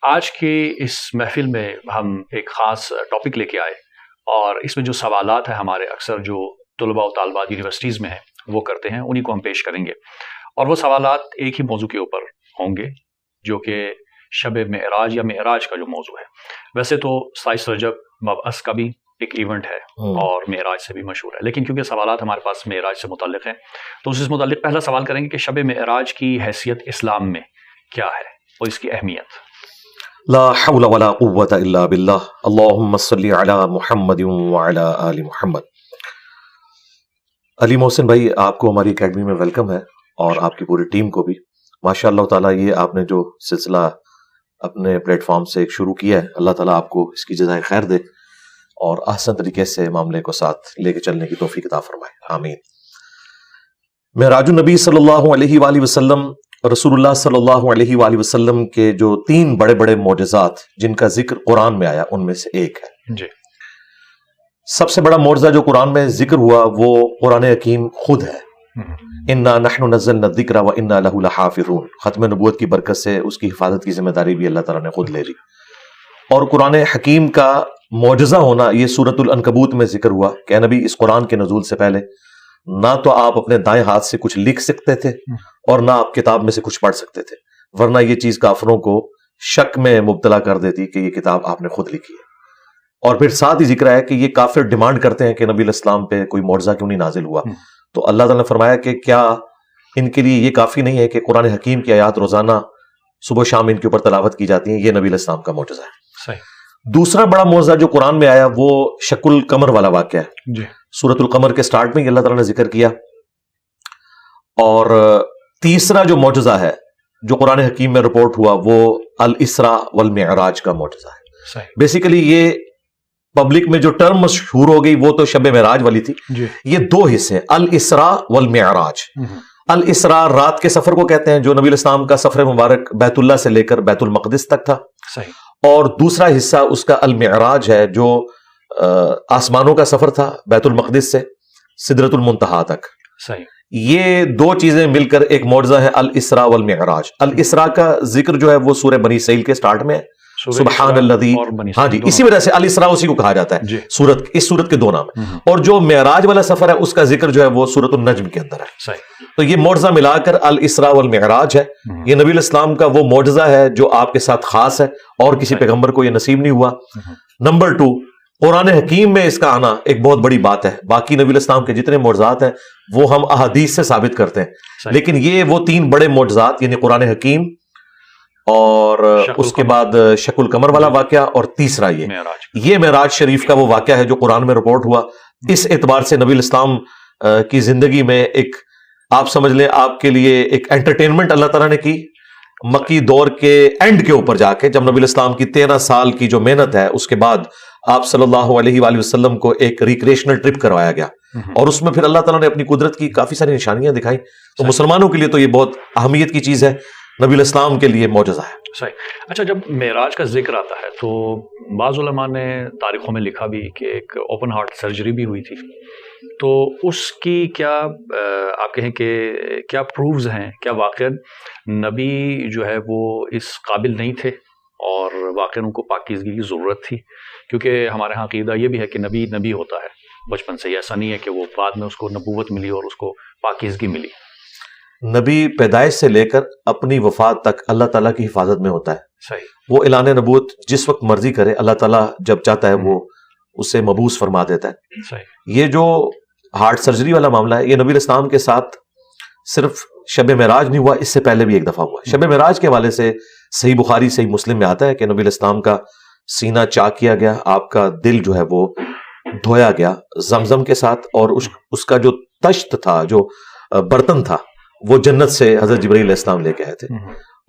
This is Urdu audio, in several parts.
آج کی اس محفل میں ہم ایک خاص ٹاپک لے کے آئے اور اس میں جو سوالات ہیں ہمارے اکثر جو طلباء و طالبات یونیورسٹیز میں ہیں وہ کرتے ہیں انہی کو ہم پیش کریں گے، اور وہ سوالات ایک ہی موضوع کے اوپر ہوں گے جو کہ شب معراج یا معراج کا جو موضوع ہے۔ ویسے تو 27 رجب مبعث کا بھی ایک ایونٹ ہے اور معراج سے بھی مشہور ہے، لیکن کیونکہ سوالات ہمارے پاس معراج سے متعلق ہیں تو اس متعلق پہلا سوال کریں گے کہ شب معراج کی حیثیت اسلام میں کیا ہے اور اس کی اہمیت۔ لا حول ولا قوة الا باللہ، اللہم صلی علی محمد وعلی آل محمد۔ علی محسن بھائی، آپ کو ہماری اکیڈمی میں ویلکم ہے اور آپ کی پوری ٹیم کو بھی۔ ماشاء اللہ تعالیٰ یہ آپ نے جو سلسلہ اپنے پلیٹ فارم سے شروع کیا ہے، اللہ تعالیٰ آپ کو اس کی جزائے خیر دے اور احسن طریقے سے معاملے کو ساتھ لے کے چلنے کی توفیق عطا فرمائے، آمین۔ معراج النبی صلی اللہ علیہ وآلہ وسلم، رسول اللہ صلی اللہ علیہ وآلہ وسلم کے جو 3 بڑے بڑے معجزات جن کا ذکر قرآن میں آیا ان میں سے ایک ہے۔ جی، سب سے بڑا معجزہ جو قرآن میں ذکر ہوا وہ قرآن حکیم خود ہے۔ انا نحن نزلنا الذکر وانا لہ لحافظون، ختم نبوت کی برکت سے اس کی حفاظت کی ذمہ داری بھی اللہ تعالیٰ نے خود لے لی۔ اور قرآن حکیم کا معجزہ ہونا یہ سورۃ العنکبوت میں ذکر ہوا کہ اے نبی اس قرآن کے نزول سے پہلے نہ تو آپ اپنے دائیں ہاتھ سے کچھ لکھ سکتے تھے اور نہ آپ کتاب میں سے کچھ پڑھ سکتے تھے، ورنہ یہ چیز کافروں کو شک میں مبتلا کر دیتی کہ یہ کتاب آپ نے خود لکھی ہے۔ اور پھر ساتھ ہی ذکر ہے کہ یہ کافر ڈیمانڈ کرتے ہیں کہ نبی علیہ السلام پہ کوئی معجزہ کیوں نہیں نازل ہوا، تو اللہ تعالیٰ نے فرمایا کہ کیا ان کے لیے یہ کافی نہیں ہے کہ قرآن حکیم کی آیات روزانہ صبح و شام ان کے اوپر تلاوت کی جاتی ہیں؟ یہ نبی علیہ السلام کا معجزہ ہے۔ صحیح۔ دوسرا بڑا معجزہ جو قرآن میں آیا وہ شق القمر والا واقعہ ہے۔ جی، سورۃ القمر کے سٹارٹ میں اللہ تعالیٰ نے ذکر کیا۔ اور تیسرا جو معجزہ ہے جو قرآن حکیم میں رپورٹ ہوا وہ الاسراء والمعراج کا معجزہ ہے۔ صحیح۔ بیسیکلی یہ پبلک میں جو ٹرم مشہور ہو گئی وہ تو شب معراج والی تھی۔ جی، یہ 2 حصے ہیں، الاسراء والمعراج۔ الاسراء رات کے سفر کو کہتے ہیں جو نبی علیہ السلام کا سفر مبارک بیت اللہ سے لے کر بیت المقدس تک تھا، صحیح۔ اور دوسرا حصہ اس کا المعراج ہے جو آسمانوں کا سفر تھا بیت المقدس سے سدرۃ المنتہا تک۔ صحیح۔ یہ 2 چیزیں مل کر ایک معجزہ ہے الاسراء والمعراج۔ الاسراء کا ذکر جو ہے وہ سورہ بنی اسرائیل کے سٹارٹ میں ہے، سبحان الذی، ہاں جی، اسی وجہ سے الاسراء اسی کو کہا جاتا ہے، سورت اس سورت کے 2 نام ہیں۔ اور جو معراج والا سفر ہے اس کا ذکر جو ہے وہ سورۃ النجم کے اندر ہے۔ صحیح۔ تو یہ معجزہ ملا کر الاسراء والمعراج ہے۔ یہ نبی علیہ السلام کا وہ معجزہ ہے جو آپ کے ساتھ خاص ہے اور کسی پیغمبر کو یہ نصیب نہیں ہوا۔ نمبر 2، قرآن حکیم میں اس کا آنا ایک بہت بڑی بات ہے۔ باقی نبی علیہ السلام کے جتنے معجزات ہیں وہ ہم احادیث سے ثابت کرتے ہیں، لیکن یہ وہ 3 بڑے معجزات یعنی قرآن حکیم اور اس کے بعد شق القمر والا واقعہ اور تیسرا یہ معراج شریف کا وہ واقعہ ہے جو قرآن میں رپورٹ ہوا۔ اس اعتبار سے نبی علیہ السلام کی زندگی میں ایک آپ سمجھ لیں آپ کے لیے ایک انٹرٹینمنٹ اللہ تعالیٰ نے کی۔ مکی دور کے اینڈ کے اوپر جا کے جب نبی علیہ السلام کی 13 سال کی جو محنت ہے اس کے بعد آپ صلی اللہ علیہ وآلہ وسلم کو ایک ریکریشنل ٹرپ کروایا گیا اور اس میں پھر اللہ تعالیٰ نے اپنی قدرت کی کافی ساری نشانیاں دکھائیں۔ تو مسلمانوں کے لیے تو یہ بہت اہمیت کی چیز ہے، نبی علیہ السلام کے لیے معجزہ ہے۔ صحیح۔ اچھا، جب معراج کا ذکر آتا ہے تو بعض علماء نے تاریخوں میں لکھا بھی کہ ایک اوپن ہارٹ سرجری بھی ہوئی تھی، تو اس کی کیا آپ کہیں کہ کیا پروفز ہیں؟ کیا واقعا نبی جو ہے وہ اس قابل نہیں تھے اور واقعا ان کو پاکیزگی کی ضرورت تھی؟ کیونکہ ہمارے ہاں عقیدہ یہ بھی ہے کہ نبی نبی ہوتا ہے بچپن سے ہی، ایسا نہیں ہے کہ وہ بعد میں اس کو نبوت ملی اور اس کو پاکیزگی ملی۔ نبی پیدائش سے لے کر اپنی وفات تک اللہ تعالیٰ کی حفاظت میں ہوتا ہے۔ صحیح۔ وہ اعلان نبوت جس وقت مرضی کرے، اللہ تعالیٰ جب چاہتا ہے وہ اسے مبعوث فرما دیتا ہے۔ صحیح۔ یہ جو ہارٹ سرجری والا معاملہ ہے یہ نبی علیہ السلام کے ساتھ صرف شب معراج نہیں ہوا، اس سے پہلے بھی ایک دفعہ ہوا۔ شب معراج کے حوالے سے صحیح بخاری صحیح مسلم میں آتا ہے کہ نبی علیہ السلام کا سینہ چاک کیا گیا، آپ کا دل جو ہے وہ دھویا گیا زمزم کے ساتھ، اور اس کا جو تشت تھا، جو برتن تھا، وہ جنت سے حضرت جبرائیل علیہ السلام لے کے آئے تھے،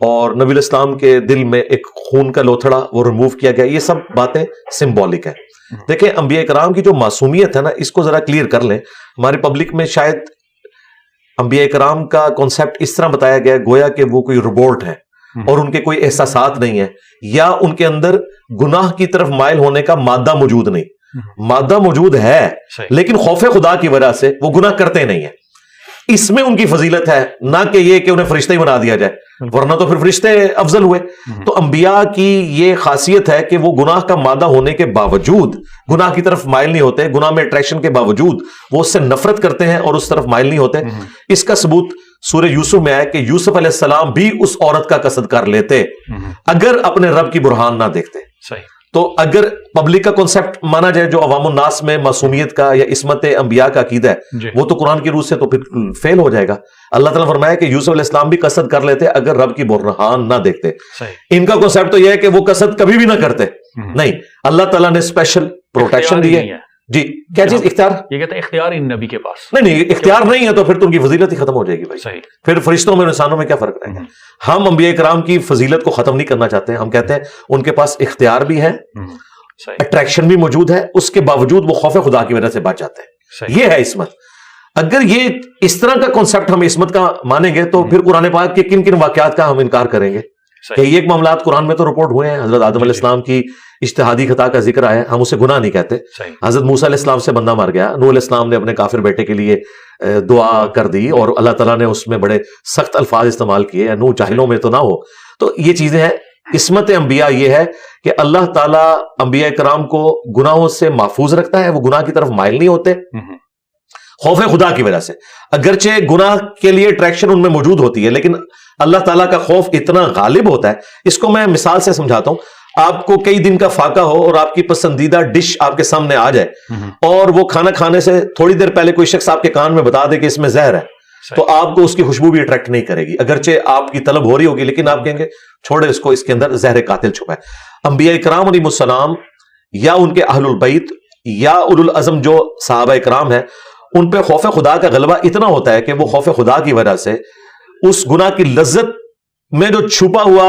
اور نبی علیہ السلام کے دل میں ایک خون کا لوتھڑا وہ ریموو کیا گیا۔ یہ سب باتیں سمبولک ہیں۔ دیکھیں انبیاء کرام کی جو معصومیت ہے نا، اس کو ذرا کلیئر کر لیں۔ ہماری پبلک میں شاید انبیاء کرام کا کانسیپٹ اس طرح بتایا گیا گویا کہ وہ کوئی روبوٹ ہے اور ان کے کوئی احساسات نہیں ہیں، یا ان کے اندر گناہ کی طرف مائل ہونے کا مادہ موجود نہیں۔ مادہ موجود ہے لیکن خوف خدا کی وجہ سے وہ گناہ کرتے نہیں ہیں۔ اس میں ان کی فضیلت ہے، نہ کہ یہ کہ انہیں فرشتے ہی بنا دیا جائے، ورنہ تو پھر فرشتے افضل ہوئے۔ تو انبیاء کی یہ خاصیت ہے کہ وہ گناہ کا مادہ ہونے کے باوجود گناہ کی طرف مائل نہیں ہوتے، گناہ میں اٹریکشن کے باوجود وہ اس سے نفرت کرتے ہیں اور اس طرف مائل نہیں ہوتے۔ اس کا ثبوت سورہ یوسف میں ہے کہ یوسف علیہ السلام بھی اس عورت کا قصد کر لیتے اگر اپنے رب کی برہان نہ دیکھتے۔ صحیح۔ تو اگر پبلک کا کنسپٹ مانا جائے جو عوام الناس میں معصومیت کا یا عصمت انبیاء کا عقیدہ ہے وہ تو قرآن کی روح سے تو پھر فیل ہو جائے گا۔ اللہ تعالیٰ فرمایا کہ یوسف علیہ السلام بھی قصد کر لیتے اگر رب کی برہان نہ دیکھتے۔ ان کا کنسپٹ تو یہ ہے کہ وہ قصد کبھی بھی نہ کرتے، نہیں، اللہ تعالیٰ نے اسپیشل پروٹیکشن دی ہے۔ جی کیا چیز؟ اختیار؟ یہ کہتے ہیں اختیار ان نبی کے پاس نہیں، اختیار نہیں ہے تو پھر تو ان کی فضیلت ہی ختم ہو جائے گی بھائی۔ صحیح۔ پھر فرشتوں میں انسانوں میں کیا فرق رہے گا؟ ہم انبیاء کرام کی فضیلت کو ختم نہیں کرنا چاہتے ہیں، ہم کہتے ہیں ان کے پاس اختیار بھی ہے، اٹریکشن بھی موجود ہے، اس کے باوجود وہ خوف خدا کی وجہ سے بچ جاتے ہیں۔ یہ ہے عصمت۔ اگر یہ اس طرح کا کنسپٹ ہم عصمت کا مانیں گے تو پھر قرآن پاک کے کن کن واقعات کا ہم انکار کریں گے؟ کئی ایک معاملات قرآن میں تو رپورٹ ہوئے ہیں، حضرت آدم علیہ السلام کی اجتہادی خطا کا ذکر آیا، ہم اسے گناہ نہیں کہتے۔ حضرت موسیٰ علیہ السلام سے بندہ مر گیا، نوح علیہ السلام نے اپنے کافر بیٹے کے لیے دعا کر دی اور اللہ تعالیٰ نے اس میں بڑے سخت الفاظ استعمال کیے، نوح جاہلوں میں تو نہ ہو۔ تو یہ چیزیں ہیں۔ عصمت انبیاء یہ ہے کہ اللہ تعالیٰ انبیاء کرام کو گناہوں سے محفوظ رکھتا ہے، وہ گناہ کی طرف مائل نہیں ہوتے خوف خدا کی وجہ سے، اگرچہ گناہ کے لیے اٹریکشن ان میں موجود ہوتی ہے لیکن اللہ تعالیٰ کا خوف اتنا غالب ہوتا ہے۔ اس کو میں مثال سے سمجھاتا ہوں۔ آپ کو کئی دن کا فاقہ ہو اور آپ کی پسندیدہ ڈش آپ کے سامنے آ جائے اور وہ کھانا کھانے سے تھوڑی دیر پہلے کوئی شخص آپ کے کان میں بتا دے کہ اس میں زہر ہے، تو آپ کو اس کی خوشبو بھی اٹریکٹ نہیں کرے گی، اگرچہ آپ کی طلب ہو رہی ہوگی لیکن آپ کہیں گے چھوڑے اس کو، اس کے اندر زہر قاتل چھپا ہے۔ انبیاء کرام علیہ السلام یا ان کے اہل البیت یا اولو العزم جو صحابہ کرام ہیں، ان پہ خوف خدا کا غلبہ اتنا ہوتا ہے کہ وہ خوف خدا کی وجہ سے اس گناہ کی لذت میں جو چھپا ہوا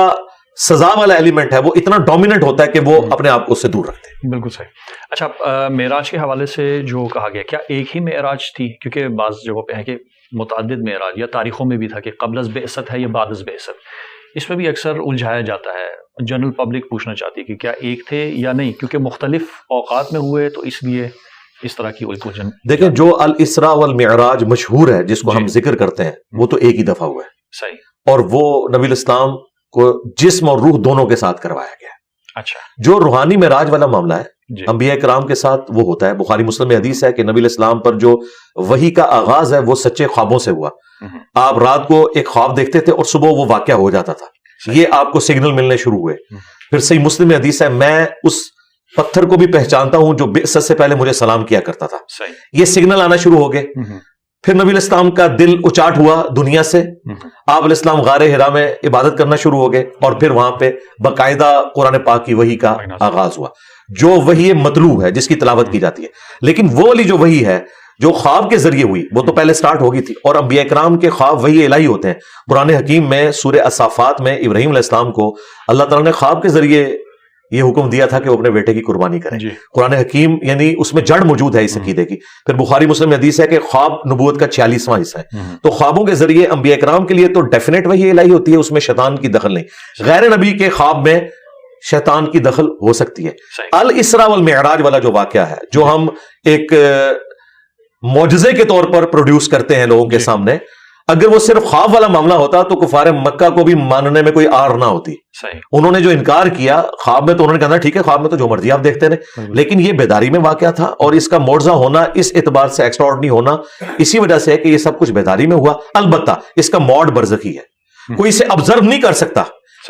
سزا والا ایلیمنٹ ہے وہ اتنا ڈومیننٹ ہوتا ہے کہ وہ اپنے آپ کو اس سے دور رکھتے ہیں۔ بالکل صحیح۔ اچھا، معراج کے حوالے سے جو کہا گیا، کیا ایک ہی معراج تھی؟ کیونکہ بعض جگہوں پہ ہے کہ متعدد معراج، یا تاریخوں میں بھی تھا کہ قبل از بعثت ہے یا بعد از بعثت، اس میں بھی اکثر الجھایا جاتا ہے۔ جنرل پبلک پوچھنا چاہتی ہے کہ کیا ایک تھے یا نہیں، کیونکہ مختلف اوقات میں ہوئے تو اس لیے اس طرح کی الجھن۔ دیکھیں، جو الاسراء والمعراج مشہور ہے جس کو ہم ذکر کرتے ہیں وہ تو ایک ہی دفعہ ہوا ہے۔ صحیح۔ اور وہ نبی الاسلام کو جسم اور روح دونوں کے ساتھ کروایا گیا ہے۔ اچھا۔ جو جو روحانی معراج والا معاملہ ہے انبیاء کرام کے ساتھ وہ ہوتا ہے۔ بخاری مسلم میں حدیث ہے کہ نبی علیہ السلام پر جو وحی کا آغاز ہے وہ سچے خوابوں سے ہوا۔ آپ رات کو ایک خواب دیکھتے تھے اور صبح وہ واقعہ ہو جاتا تھا، یہ آپ کو سگنل ملنے شروع ہوئے۔ پھر صحیح مسلم میں حدیث ہے، میں اس پتھر کو بھی پہچانتا ہوں جو بعثت سے پہلے مجھے سلام کیا کرتا تھا۔ یہ سگنل آنا شروع ہو گئے۔ پھر نبی علیہ السلام کا دل اچاٹ ہوا دنیا سے، آپ علیہ السلام غار حرا میں عبادت کرنا شروع ہو گئے اور پھر وہاں پہ باقاعدہ قرآن پاک کی وحی کا آغاز ہوا، جو وحی مطلوع ہے جس کی تلاوت کی جاتی ہے۔ لیکن وہ والی جو وحی ہے جو خواب کے ذریعے ہوئی وہ تو پہلے سٹارٹ ہو گئی تھی، اور انبیاء کرام کے خواب وحی الہی ہوتے ہیں۔ قرآن حکیم میں سورہ الصافات میں ابراہیم علیہ السلام کو اللہ تعالیٰ نے خواب کے ذریعے یہ حکم دیا تھا کہ وہ اپنے بیٹے کی قربانی کریں۔ قرآن حکیم یعنی اس میں جڑ موجود ہے اس عقیدے کی۔ پھر بخاری مسلم میں حدیث ہے کہ خواب نبوت کا 46واں حصہ ہے۔ تو خوابوں کے ذریعے انبیاء کرام کے لیے تو ڈیفینیٹ وحی الہی ہوتی ہے، اس میں شیطان کی دخل نہیں۔ غیر نبی کے خواب میں شیطان کی دخل ہو سکتی ہے۔ الاسراء والمعراج والا جو واقعہ ہے جو ہم ایک معجزے کے طور پر پروڈیوس کرتے ہیں لوگوں کے سامنے، اگر وہ صرف خواب والا معاملہ ہوتا تو کفار مکہ کو بھی ماننے میں کوئی آر نہ ہوتی۔ انہوں نے جو انکار کیا خواب میں تو انہوں نے کہا ٹھیک ہے خواب میں تو جو مرضی آپ دیکھتے رہے، لیکن یہ بیداری میں واقعہ تھا اور اس کا معجزہ ہونا اس اعتبار سے ایکسٹراڈنری ہونا اسی وجہ سے ہے کہ یہ سب کچھ بیداری میں ہوا۔ البتہ اس کا موڈ برزخی ہے، کوئی اسے آبزرو نہیں کر سکتا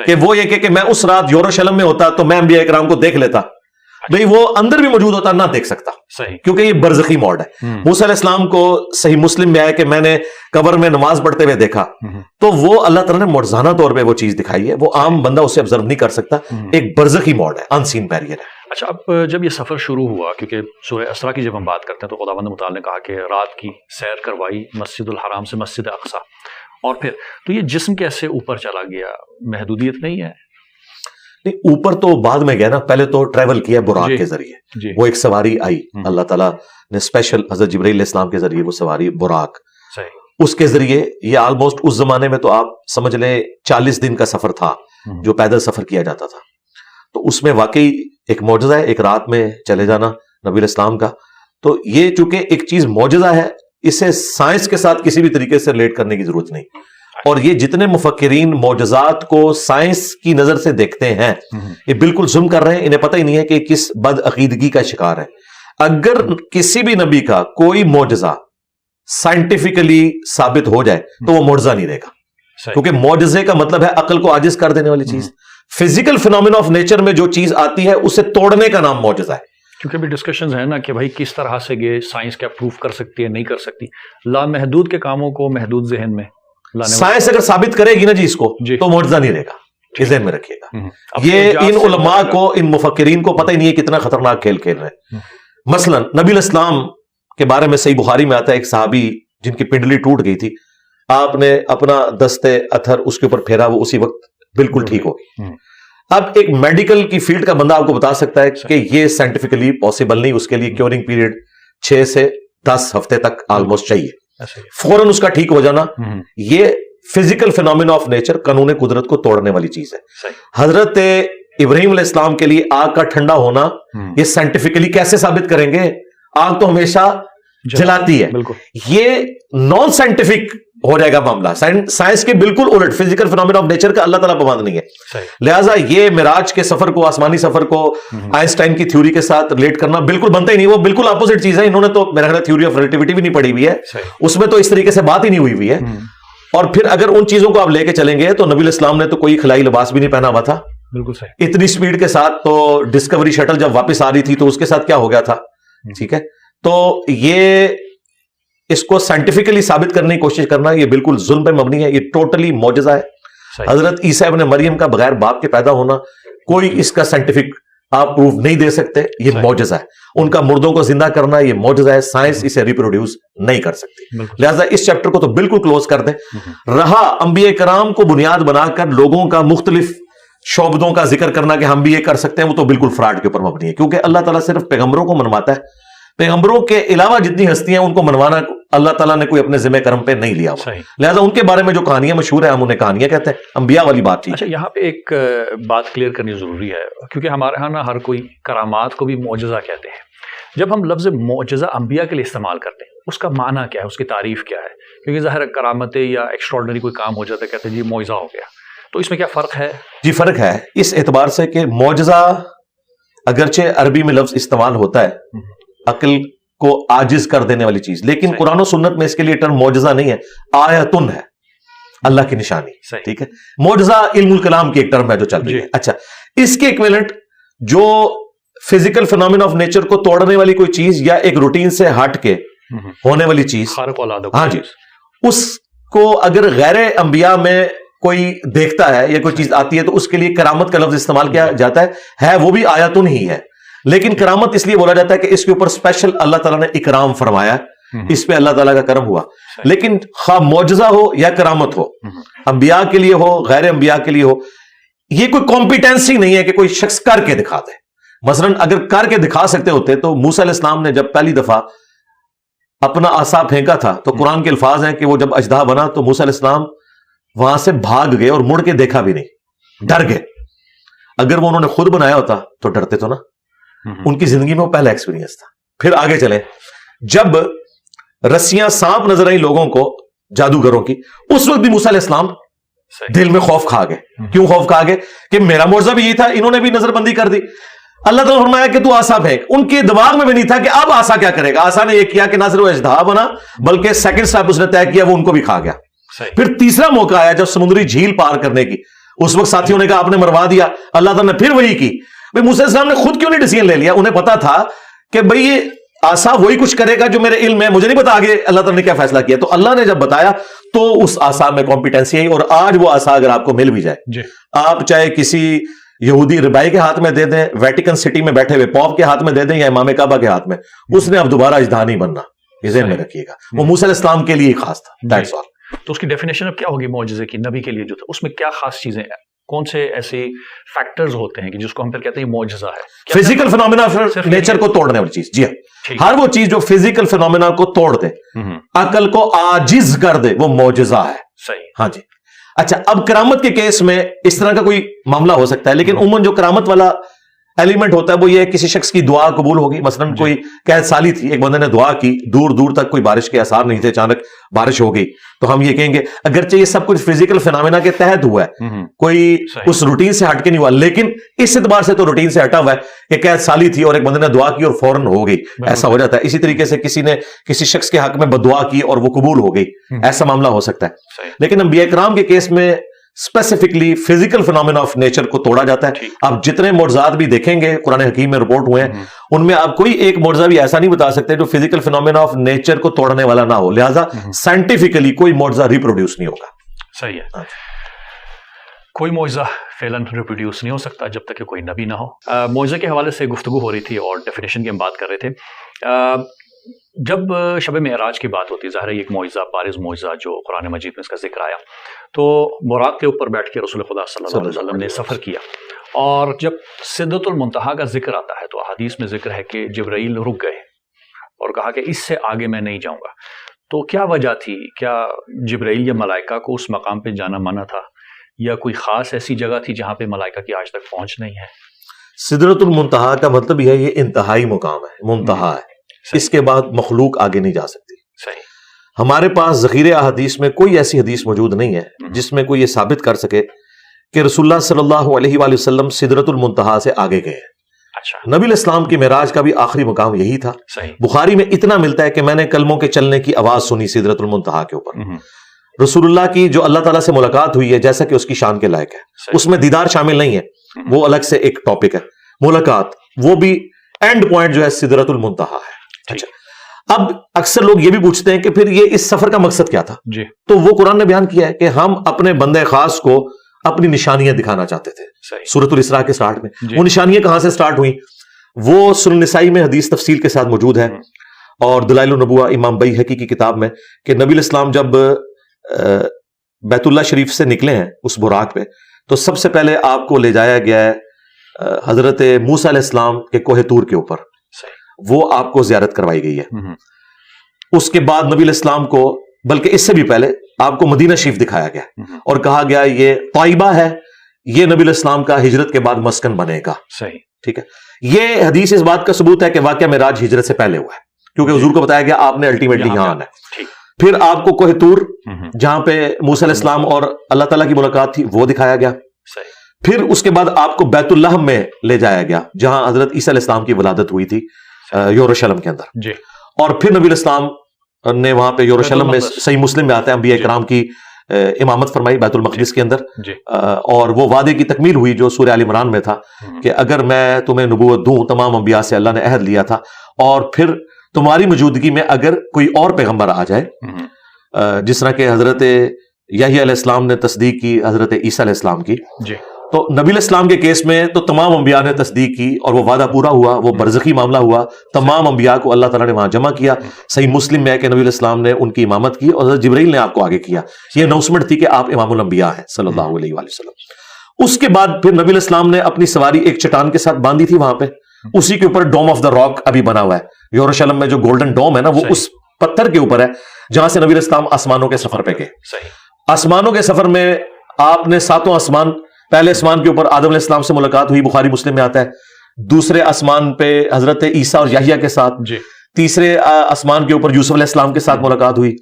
کہ وہ یہ کہ میں اس رات یروشلم میں ہوتا تو میں انبیاء کرام کو دیکھ لیتا، بھئی وہ اندر بھی موجود ہوتا نہ دیکھ سکتا، کیونکہ یہ برزخی موڈ ہے۔ موسیٰ علیہ السلام کو صحیح مسلم میں آیا کہ میں نے قبر میں نماز پڑھتے ہوئے دیکھا، تو وہ اللہ تعالیٰ نے معجزانہ طور پہ وہ چیز دکھائی ہے، وہ عام بندہ اسے آبزرو نہیں کر سکتا، ایک برزخی موڈ ہے، ان سین بیریئر ہے۔ اچھا، اب جب یہ سفر شروع ہوا، کیونکہ سورہ اسراء کی جب ہم بات کرتے ہیں تو خداوند متعال نے کہا کہ رات کی سیر کروائی مسجد الحرام سے مسجد اقصی، اور پھر تو یہ جسم کیسے اوپر چلا گیا؟ محدودیت نہیں ہے؟ نہیں، اوپر تو بعد میں گیا نا، پہلے تو ٹریول کیا براق کے ذریعے، وہ ایک سواری آئی، اللہ تعالیٰ نے اسپیشل حضرت جبرائیل علیہ السلام کے ذریعے وہ سواری براق، اس کے ذریعے یہ آلموسٹ اس زمانے میں تو آپ سمجھ لیں 40 دن کا سفر تھا جو پیدل سفر کیا جاتا تھا۔ تو اس میں واقعی ایک معجزہ ہے، ایک رات میں چلے جانا نبی علیہ السلام کا۔ تو یہ چونکہ ایک چیز معجزہ ہے، اسے سائنس کے ساتھ کسی بھی طریقے سے ریلیٹ کرنے کی ضرورت نہیں. اور یہ جتنے مفکرین معجزات کو سائنس کی نظر سے دیکھتے ہیں یہ بالکل ظلم کر رہے ہیں. انہیں پتہ ہی نہیں ہے کہ کس بد عقیدگی کا شکار ہے. اگر کسی بھی نبی کا کوئی معجزہ سائنٹیفکلی ثابت ہو جائے تو وہ معجزہ نہیں رہے گا, کیونکہ معجزے کا مطلب ہے عقل کو عاجز کر دینے والی چیز. فزیکل فینومینا آف نیچر میں جو چیز آتی ہے اسے توڑنے کا نام معجزہ ہے. کیونکہ بھی ڈسکشنز ہیں نا کہ بھائی کس طرح سے یہ سائنس کیا پروف کر سکتی ہے, نہیں کر سکتی. لامحدود کے کاموں کو محدود ذہن میں لانے سائنس اگر ثابت کرے گی نا جی اس کو تو معجزہ نہیں رہے گا. یہ ذہن میں رکھیے گا. یہ ان علماء کو, ان مفکرین کو پتہ ہی نہیں ہے کتنا خطرناک کھیل کھیل رہے ہیں. مثلا نبی الاسلام کے بارے میں صحیح بخاری میں آتا ہے ایک صحابی جن کی پنڈلی ٹوٹ گئی تھی, آپ نے اپنا دستے اتھر اس کے اوپر پھیرا, وہ اسی وقت بالکل ٹھیک ہو گئی. اب ایک میڈیکل کی فیلڈ کا بندہ آپ کو بتا سکتا ہے کہ یہ سائنٹیفکلی پاسبل نہیں, اس کے لیے کیورنگ پیریڈ 6 سے 10 ہفتے تک آلموسٹ چاہیے, فوراً اس کا ٹھیک ہو جانا. یہ فزیکل فینومینا آف نیچر, قانون قدرت کو توڑنے والی چیز ہے. حضرت ابراہیم علیہ السلام کے لیے آگ کا ٹھنڈا ہونا یہ سائنٹیفکلی کیسے ثابت کریں گے؟ آگ تو ہمیشہ جلاتی ہے. یہ نان سائنٹیفک ہو جائے گا معاملہ. سائنس کے بالکل الٹ فزیکل فینومینا آف نیچر کا اللہ تعالیٰ پابند نہیں ہے. لہٰذا یہ معراج کے سفر کو, آسمانی سفر کو آئنسٹائن کی تھیوری کے ساتھ ریلیٹ کرنا بالکل بنتا ہی نہیں. وہ بالکل اپوزٹ چیز ہے. انہوں نے تو میرا خیال ہے تھیوری آف ریلیٹیوٹی بھی نہیں پڑھی ہوئی ہے, اس میں تو اس طریقے سے بات ہی نہیں ہوئی ہے. اور پھر اگر ان چیزوں کو آپ لے کے چلیں گے تو نبی علیہ السلام نے تو کوئی خلائی لباس بھی نہیں پہنا ہوا تھا. بالکل صحیح. اتنی سپیڈ کے ساتھ تو ڈسکوری شٹل جب واپس آ رہی تھی تو اس کے ساتھ کیا ہو گیا تھا. ٹھیک ہے, تو یہ اس کو سائنٹیفکلی ثابت کرنے کی کوشش کرنا یہ بالکل ظلم پہ مبنی ہے. یہ ٹوٹلی معجزہ ہے. حضرت عیسیٰ ابن مریم کا بغیر باپ کے پیدا ہونا کوئی اس کا سائنٹیفک آپ پروف نہیں دے سکتے, یہ معجزہ ہے. ان کا مردوں کو زندہ کرنا یہ معجزہ ہے. سائنس اسے ریپروڈیوس نہیں کر سکتی. لہٰذا اس چیپٹر کو تو بالکل کلوز کر دیں. رہا انبیاء کرام کو بنیاد بنا کر لوگوں کا مختلف شعبدوں کا ذکر کرنا کہ ہم بھی یہ کر سکتے ہیں, وہ تو بالکل فراڈ کے اوپر مبنی ہے. کیونکہ اللہ تعالیٰ صرف پیغمبروں کو منواتا ہے. پیغمبروں کے علاوہ جتنی ہستیاں ان کو منوانا اللہ تعالیٰ نے کوئی اپنے ذمہ کرم پہ نہیں لیا. لہٰذا ان کے بارے میں جو کہانیاں مشہور ہیں ہم انہیں کہانیاں کہتے ہیں. انبیاء والی بات تھی. اچھا, یہاں پہ ایک بات کلیئر کرنی ضروری ہے, کیونکہ ہمارے ہاں نا ہر کوئی کرامات کو بھی معجزہ کہتے ہیں. جب ہم لفظ معجزہ انبیاء کے لیے استعمال کرتے ہیں اس کا معنی کیا ہے, اس کی تعریف کیا ہے؟ کیونکہ ظاہر کرامتیں یا ایکسٹراڈنری کوئی کام ہو جاتا ہے کہتے ہیں جی معجزہ ہو گیا, تو اس میں کیا فرق ہے؟ جی فرق ہے اس اعتبار سے کہ معجزہ اگرچہ عربی میں لفظ استعمال ہوتا ہے عقل کو عاجز کر دینے والی چیز, لیکن قرآن و سنت میں اس کے لیے ٹرم معجزہ نہیں ہے, آیتن ہے, اللہ کی نشانی. ٹھیک ہے, معجزہ علم الکلام کی ایک ٹرم ہے جو چل رہی ہے. اچھا, اس کے ایکویلنٹ جو فزیکل فینومینا آف نیچر کو توڑنے والی کوئی چیز یا ایک روٹین سے ہٹ کے ہونے والی چیز, ہاں جی, اس کو اگر غیر انبیاء میں کوئی دیکھتا ہے یا کوئی چیز آتی ہے تو اس کے لیے کرامت کا لفظ استعمال کیا جاتا ہے وہ بھی آیتن ہی ہے. لیکن کرامت اس لیے بولا جاتا ہے کہ اس کے اوپر اسپیشل اللہ تعالیٰ نے اکرام فرمایا, اس پہ اللہ تعالیٰ کا کرم ہوا. لیکن خواہ معجزہ ہو یا کرامت ہو, انبیاء کے لیے ہو غیر انبیاء کے لیے ہو, یہ کوئی کمپیٹنسی نہیں ہے کہ کوئی شخص کر کے دکھا دے. مثلا اگر کر کے دکھا سکتے ہوتے تو موسیٰ علیہ السلام نے جب پہلی دفعہ اپنا عصا پھینکا تھا تو قرآن کے الفاظ ہیں کہ وہ جب اژدہا بنا تو موسیٰ علیہ السلام وہاں سے بھاگ گئے اور مڑ کے دیکھا بھی نہیں, ڈر گئے. اگر وہ انہوں نے خود بنایا ہوتا تو ڈرتے تو نا, ان کی زندگی میں وہ پہلا ایکسپیرینس تھا. پھر آگے چلیں, جب رسیاں سانپ نظر آئی لوگوں کو جادوگروں کی, اس وقت بھی موسیٰ علیہ السلام دل میں خوف کھا گئے. کیوں خوف کھا گئے؟ کہ میرا معجزہ بھی یہی تھا, انہوں نے بھی نظر بندی کر دی. اللہ تعالیٰ نے فرمایا کہ تو عصا پھینک. ان کے دماغ میں بھی نہیں تھا کہ اب عصا کیا کرے گا. عصا نے یہ کیا کہ نہ صرف وہ اژدہا بنا بلکہ سیکنڈ سٹیپ اس نے طے کیا, وہ ان کو بھی کھا گیا. پھر تیسرا موقع آیا جب سمندری جھیل پار کرنے کی, اس وقت ساتھیوں نے کہا آپ نے مروا دیا. اللہ تعالیٰ نے پھر وہی کی. بھائی موسیٰ علیہ السلام نے خود کیوں نہیں ڈیسیژن لے لیا؟ انہیں پتا تھا کہ بھئی یہ عصا وہی کچھ کرے گا جو میرے علم ہے, مجھے نہیں پتا آگے اللہ تعالیٰ نے کیا فیصلہ کیا. تو اللہ نے جب بتایا تو اس عصا میں کمپیٹنسی آئی. اور آج وہ عصا اگر آپ کو مل بھی جائے, آپ چاہے کسی یہودی ربائی کے ہاتھ میں دے دیں, ویٹیکن سٹی میں بیٹھے ہوئے پوپ کے ہاتھ میں دے دیں, یا امام کعبہ کے ہاتھ میں, اس نے اب دوبارہ اژدہا نہیں بننا. یہ ذہن میں رکھیے گا, وہ موسیٰ علیہ السلام کے لیے خاص تھا. That's all. تو اس کی ڈیفینیشن اب کیا ہوگی معجزے کی نبی کے لیے جو تھا, اس میں کیا خاص چیزیں ہیں, کون سے ایسے فیکٹرز ہوتے ہیں کہ جس کو ہم پھر کہتے ہیں معجزہ ہے؟ فزیکل فینومینا آف نیچر کو توڑنے والی چیز. جی ہاں, ہر وہ چیز جو فزیکل فینومینا کو توڑ دے, عقل کو عاجز کر دے, وہ معجزہ ہے. صحیح. ہاں جی. اچھا, اب کرامت کے کیس میں اس طرح کا کوئی معاملہ ہو سکتا ہے, لیکن عموماً جو کرامت والا ایلیمنٹ ہوتا ہے وہ یہ ہے کسی شخص کی دعا قبول ہوگی. مثلاً کوئی قحط سالی تھی, ایک بندے نے دعا کی, دور دور تک کوئی بارش کے آثار نہیں تھے, اچانک بارش ہو گئی, تو ہم یہ کہیں گے اگرچہ یہ سب کچھ فزیکل فینامینا کے تحت ہوا ہے, کوئی اس روٹین سے ہٹ کے نہیں ہوا, لیکن اس اعتبار سے تو روٹین سے ہٹا ہوا ہے کہ قحط سالی تھی اور ایک بندے نے دعا کی اور فوراً ہو گئی, ایسا ہو جاتا ہے. اسی طریقے سے کسی نے کسی شخص کے حق میں بددعا کی اور وہ قبول ہو گئی, ایسا معاملہ ہو سکتا ہے. لیکن انبیاء کرام کے کیس میں specifically physical phenomena of nature کو توڑا جاتا ہے. آپ جتنے معجزات بھی دیکھیں گے قرآن حکیم میں رپورٹ ہوئے ہیں, ان میں آپ کوئی ایک معجزہ بھی ایسا نہیں بتا سکتے جو فزیکل فینومینا آف نیچر کو توڑنے والا نہ ہو. لہذا سائنٹیفکلی کوئی معجزہ ریپروڈیوس نہیں ہوگا. صحیح ہے, کوئی معجزہ فعلاً ریپروڈیوس نہیں ہو سکتا جب تک کہ کوئی نبی نہ ہو. معجزے کے حوالے سے گفتگو ہو رہی تھی اور ڈیفینیشن کی ہم بات کر رہے تھے. جب شب معراج کی بات ہوتی ہے, ظاہر ہے ایک معجزہ, بارز معجزہ جو قرآن مجید میں اس کا ذکر آیا, تو براق کے اوپر بیٹھ کے رسول خدا صلی اللہ علیہ وسلم نے سفر کیا, اور جب سدرۃ المنتہا کا ذکر آتا ہے تو حدیث میں ذکر ہے کہ جبرائیل رک گئے اور کہا کہ اس سے آگے میں نہیں جاؤں گا. تو کیا وجہ تھی؟ کیا جبرائیل یا ملائکہ کو اس مقام پہ جانا منع تھا, یا کوئی خاص ایسی جگہ تھی جہاں پہ ملائکہ کی آج تک پہنچ نہیں ہے؟ سدرۃ المنتہا کا مطلب یہ ہے یہ انتہائی مقام ہے, منتہا ہے, اس کے بعد مخلوق آگے نہیں جا سکتی. صحیح. ہمارے پاس ذخیرے احادیث میں کوئی ایسی حدیث موجود نہیں ہے جس میں کوئی یہ ثابت کر سکے کہ رسول اللہ صلی اللہ علیہ وآلہ وسلم سدرۃ المنتہا سے آگے گئے ہیں. اچھا. نبی الاسلام کی معراج کا بھی آخری مقام یہی تھا. صحیح. بخاری میں اتنا ملتا ہے کہ میں نے کلموں کے چلنے کی آواز سنی سدرۃ المنتہا کے اوپر. رسول اللہ کی جو اللہ تعالیٰ سے ملاقات ہوئی ہے جیسا کہ اس کی شان کے لائق ہے, اس میں دیدار شامل نہیں ہے, وہ الگ سے ایک ٹاپک ہے. ملاقات وہ بھی اینڈ پوائنٹ جو ہے سدرۃ المنتہا ہے. اچھا, اب اکثر لوگ یہ بھی پوچھتے ہیں کہ پھر یہ اس سفر کا مقصد کیا تھا؟ جی. تو وہ قرآن نے بیان کیا ہے کہ ہم اپنے بندے خاص کو اپنی نشانیاں دکھانا چاہتے تھے. سورۃ الاسراء کے سٹارٹ میں وہ نشانیاں کہاں سے سٹارٹ ہوئیں؟ وہ سنن النسائی میں حدیث تفصیل کے ساتھ موجود ہے, اور دلائل النبوہ امام بیہقی کی کتاب میں, کہ نبی الاسلام جب بیت اللہ شریف سے نکلے ہیں اس براق پہ, تو سب سے پہلے آپ کو لے جایا گیا ہے حضرت موسیٰ علیہ السلام کے کوہ طور کے اوپر, وہ آپ کو زیارت کروائی گئی ہے. اس کے بعد نبی الاسلام کو, بلکہ اس سے بھی پہلے, آپ کو مدینہ شریف دکھایا گیا اور کہا گیا یہ طیبہ ہے, یہ نبی الاسلام کا ہجرت کے بعد مسکن بنے گا. صحیح. ٹھیک ہے, یہ حدیث اس بات کا ثبوت ہے کہ واقعہ معراج ہجرت سے پہلے ہوا ہے, کیونکہ حضور کو بتایا گیا آپ نے الٹیمیٹلی یہاں آنا ہے. پھر آپ کو کوہ طور جہاں پہ موسیٰ علیہ السلام اور اللہ تعالیٰ کی ملاقات تھی وہ دکھایا گیا. پھر اس کے بعد آپ کو بیت اللہ میں لے جایا گیا جہاں حضرت عیسیٰ علیہ السلام کی ولادت ہوئی تھی یروشلم کے اندر. اور پھر نبی الاسلام نے وہاں پہ یروشلم میں, صحیح مسلم میں آتا ہے, انبیاء کرام کی امامت فرمائی بیت المقدس کے اندر, اور وہ وعدے کی تکمیل ہوئی جو سورہ آل عمران میں تھا کہ اگر میں تمہیں نبوت دوں, تمام انبیاء سے اللہ نے عہد لیا تھا, اور پھر تمہاری موجودگی میں اگر کوئی اور پیغمبر آ جائے, جس طرح کہ حضرت یحییٰ علیہ السلام نے تصدیق کی حضرت عیسیٰ علیہ السلام کی, تو نبی الاسلام کے کیس میں تو تمام انبیاء نے تصدیق کی اور وہ وعدہ پورا ہوا, وہ برزخی معاملہ ہوا, تمام انبیاء کو اللہ تعالیٰ نے وہاں جمع کیا. صحیح مسلم میں ہے کہ نبی الاسلام نے ان کی امامت کی اور حضرت جبرائیل نے آپ کو آگے کیا. یہ اناؤنسمنٹ تھی کہ آپ امام الانبیاء ہیں صلی اللہ علیہ وآلہ وسلم. اس کے بعد پھر نبی الاسلام نے اپنی سواری ایک چٹان کے ساتھ باندھی تھی وہاں پہ, اسی کے اوپر ڈوم آف دا راک ابھی بنا ہوا ہے یروشلم میں, جو گولڈن ڈوم ہے نا, وہ اس پتھر کے اوپر ہے جہاں سے نبی الاسلام آسمانوں کے سفر پہ گئے. آسمانوں کے سفر میں آپ نے 7 آسمان, پہلے آسمان کے اوپر آدم علیہ السلام سے ملاقات ہوئی, بخاری مسلم میں آتا ہے. دوسرے آسمان پہ حضرت عیسیٰ اور یحییٰ کے ساتھ, تیسرے آسمان کے اوپر یوسف علیہ السلام کے ساتھ ملاقات ہوئی,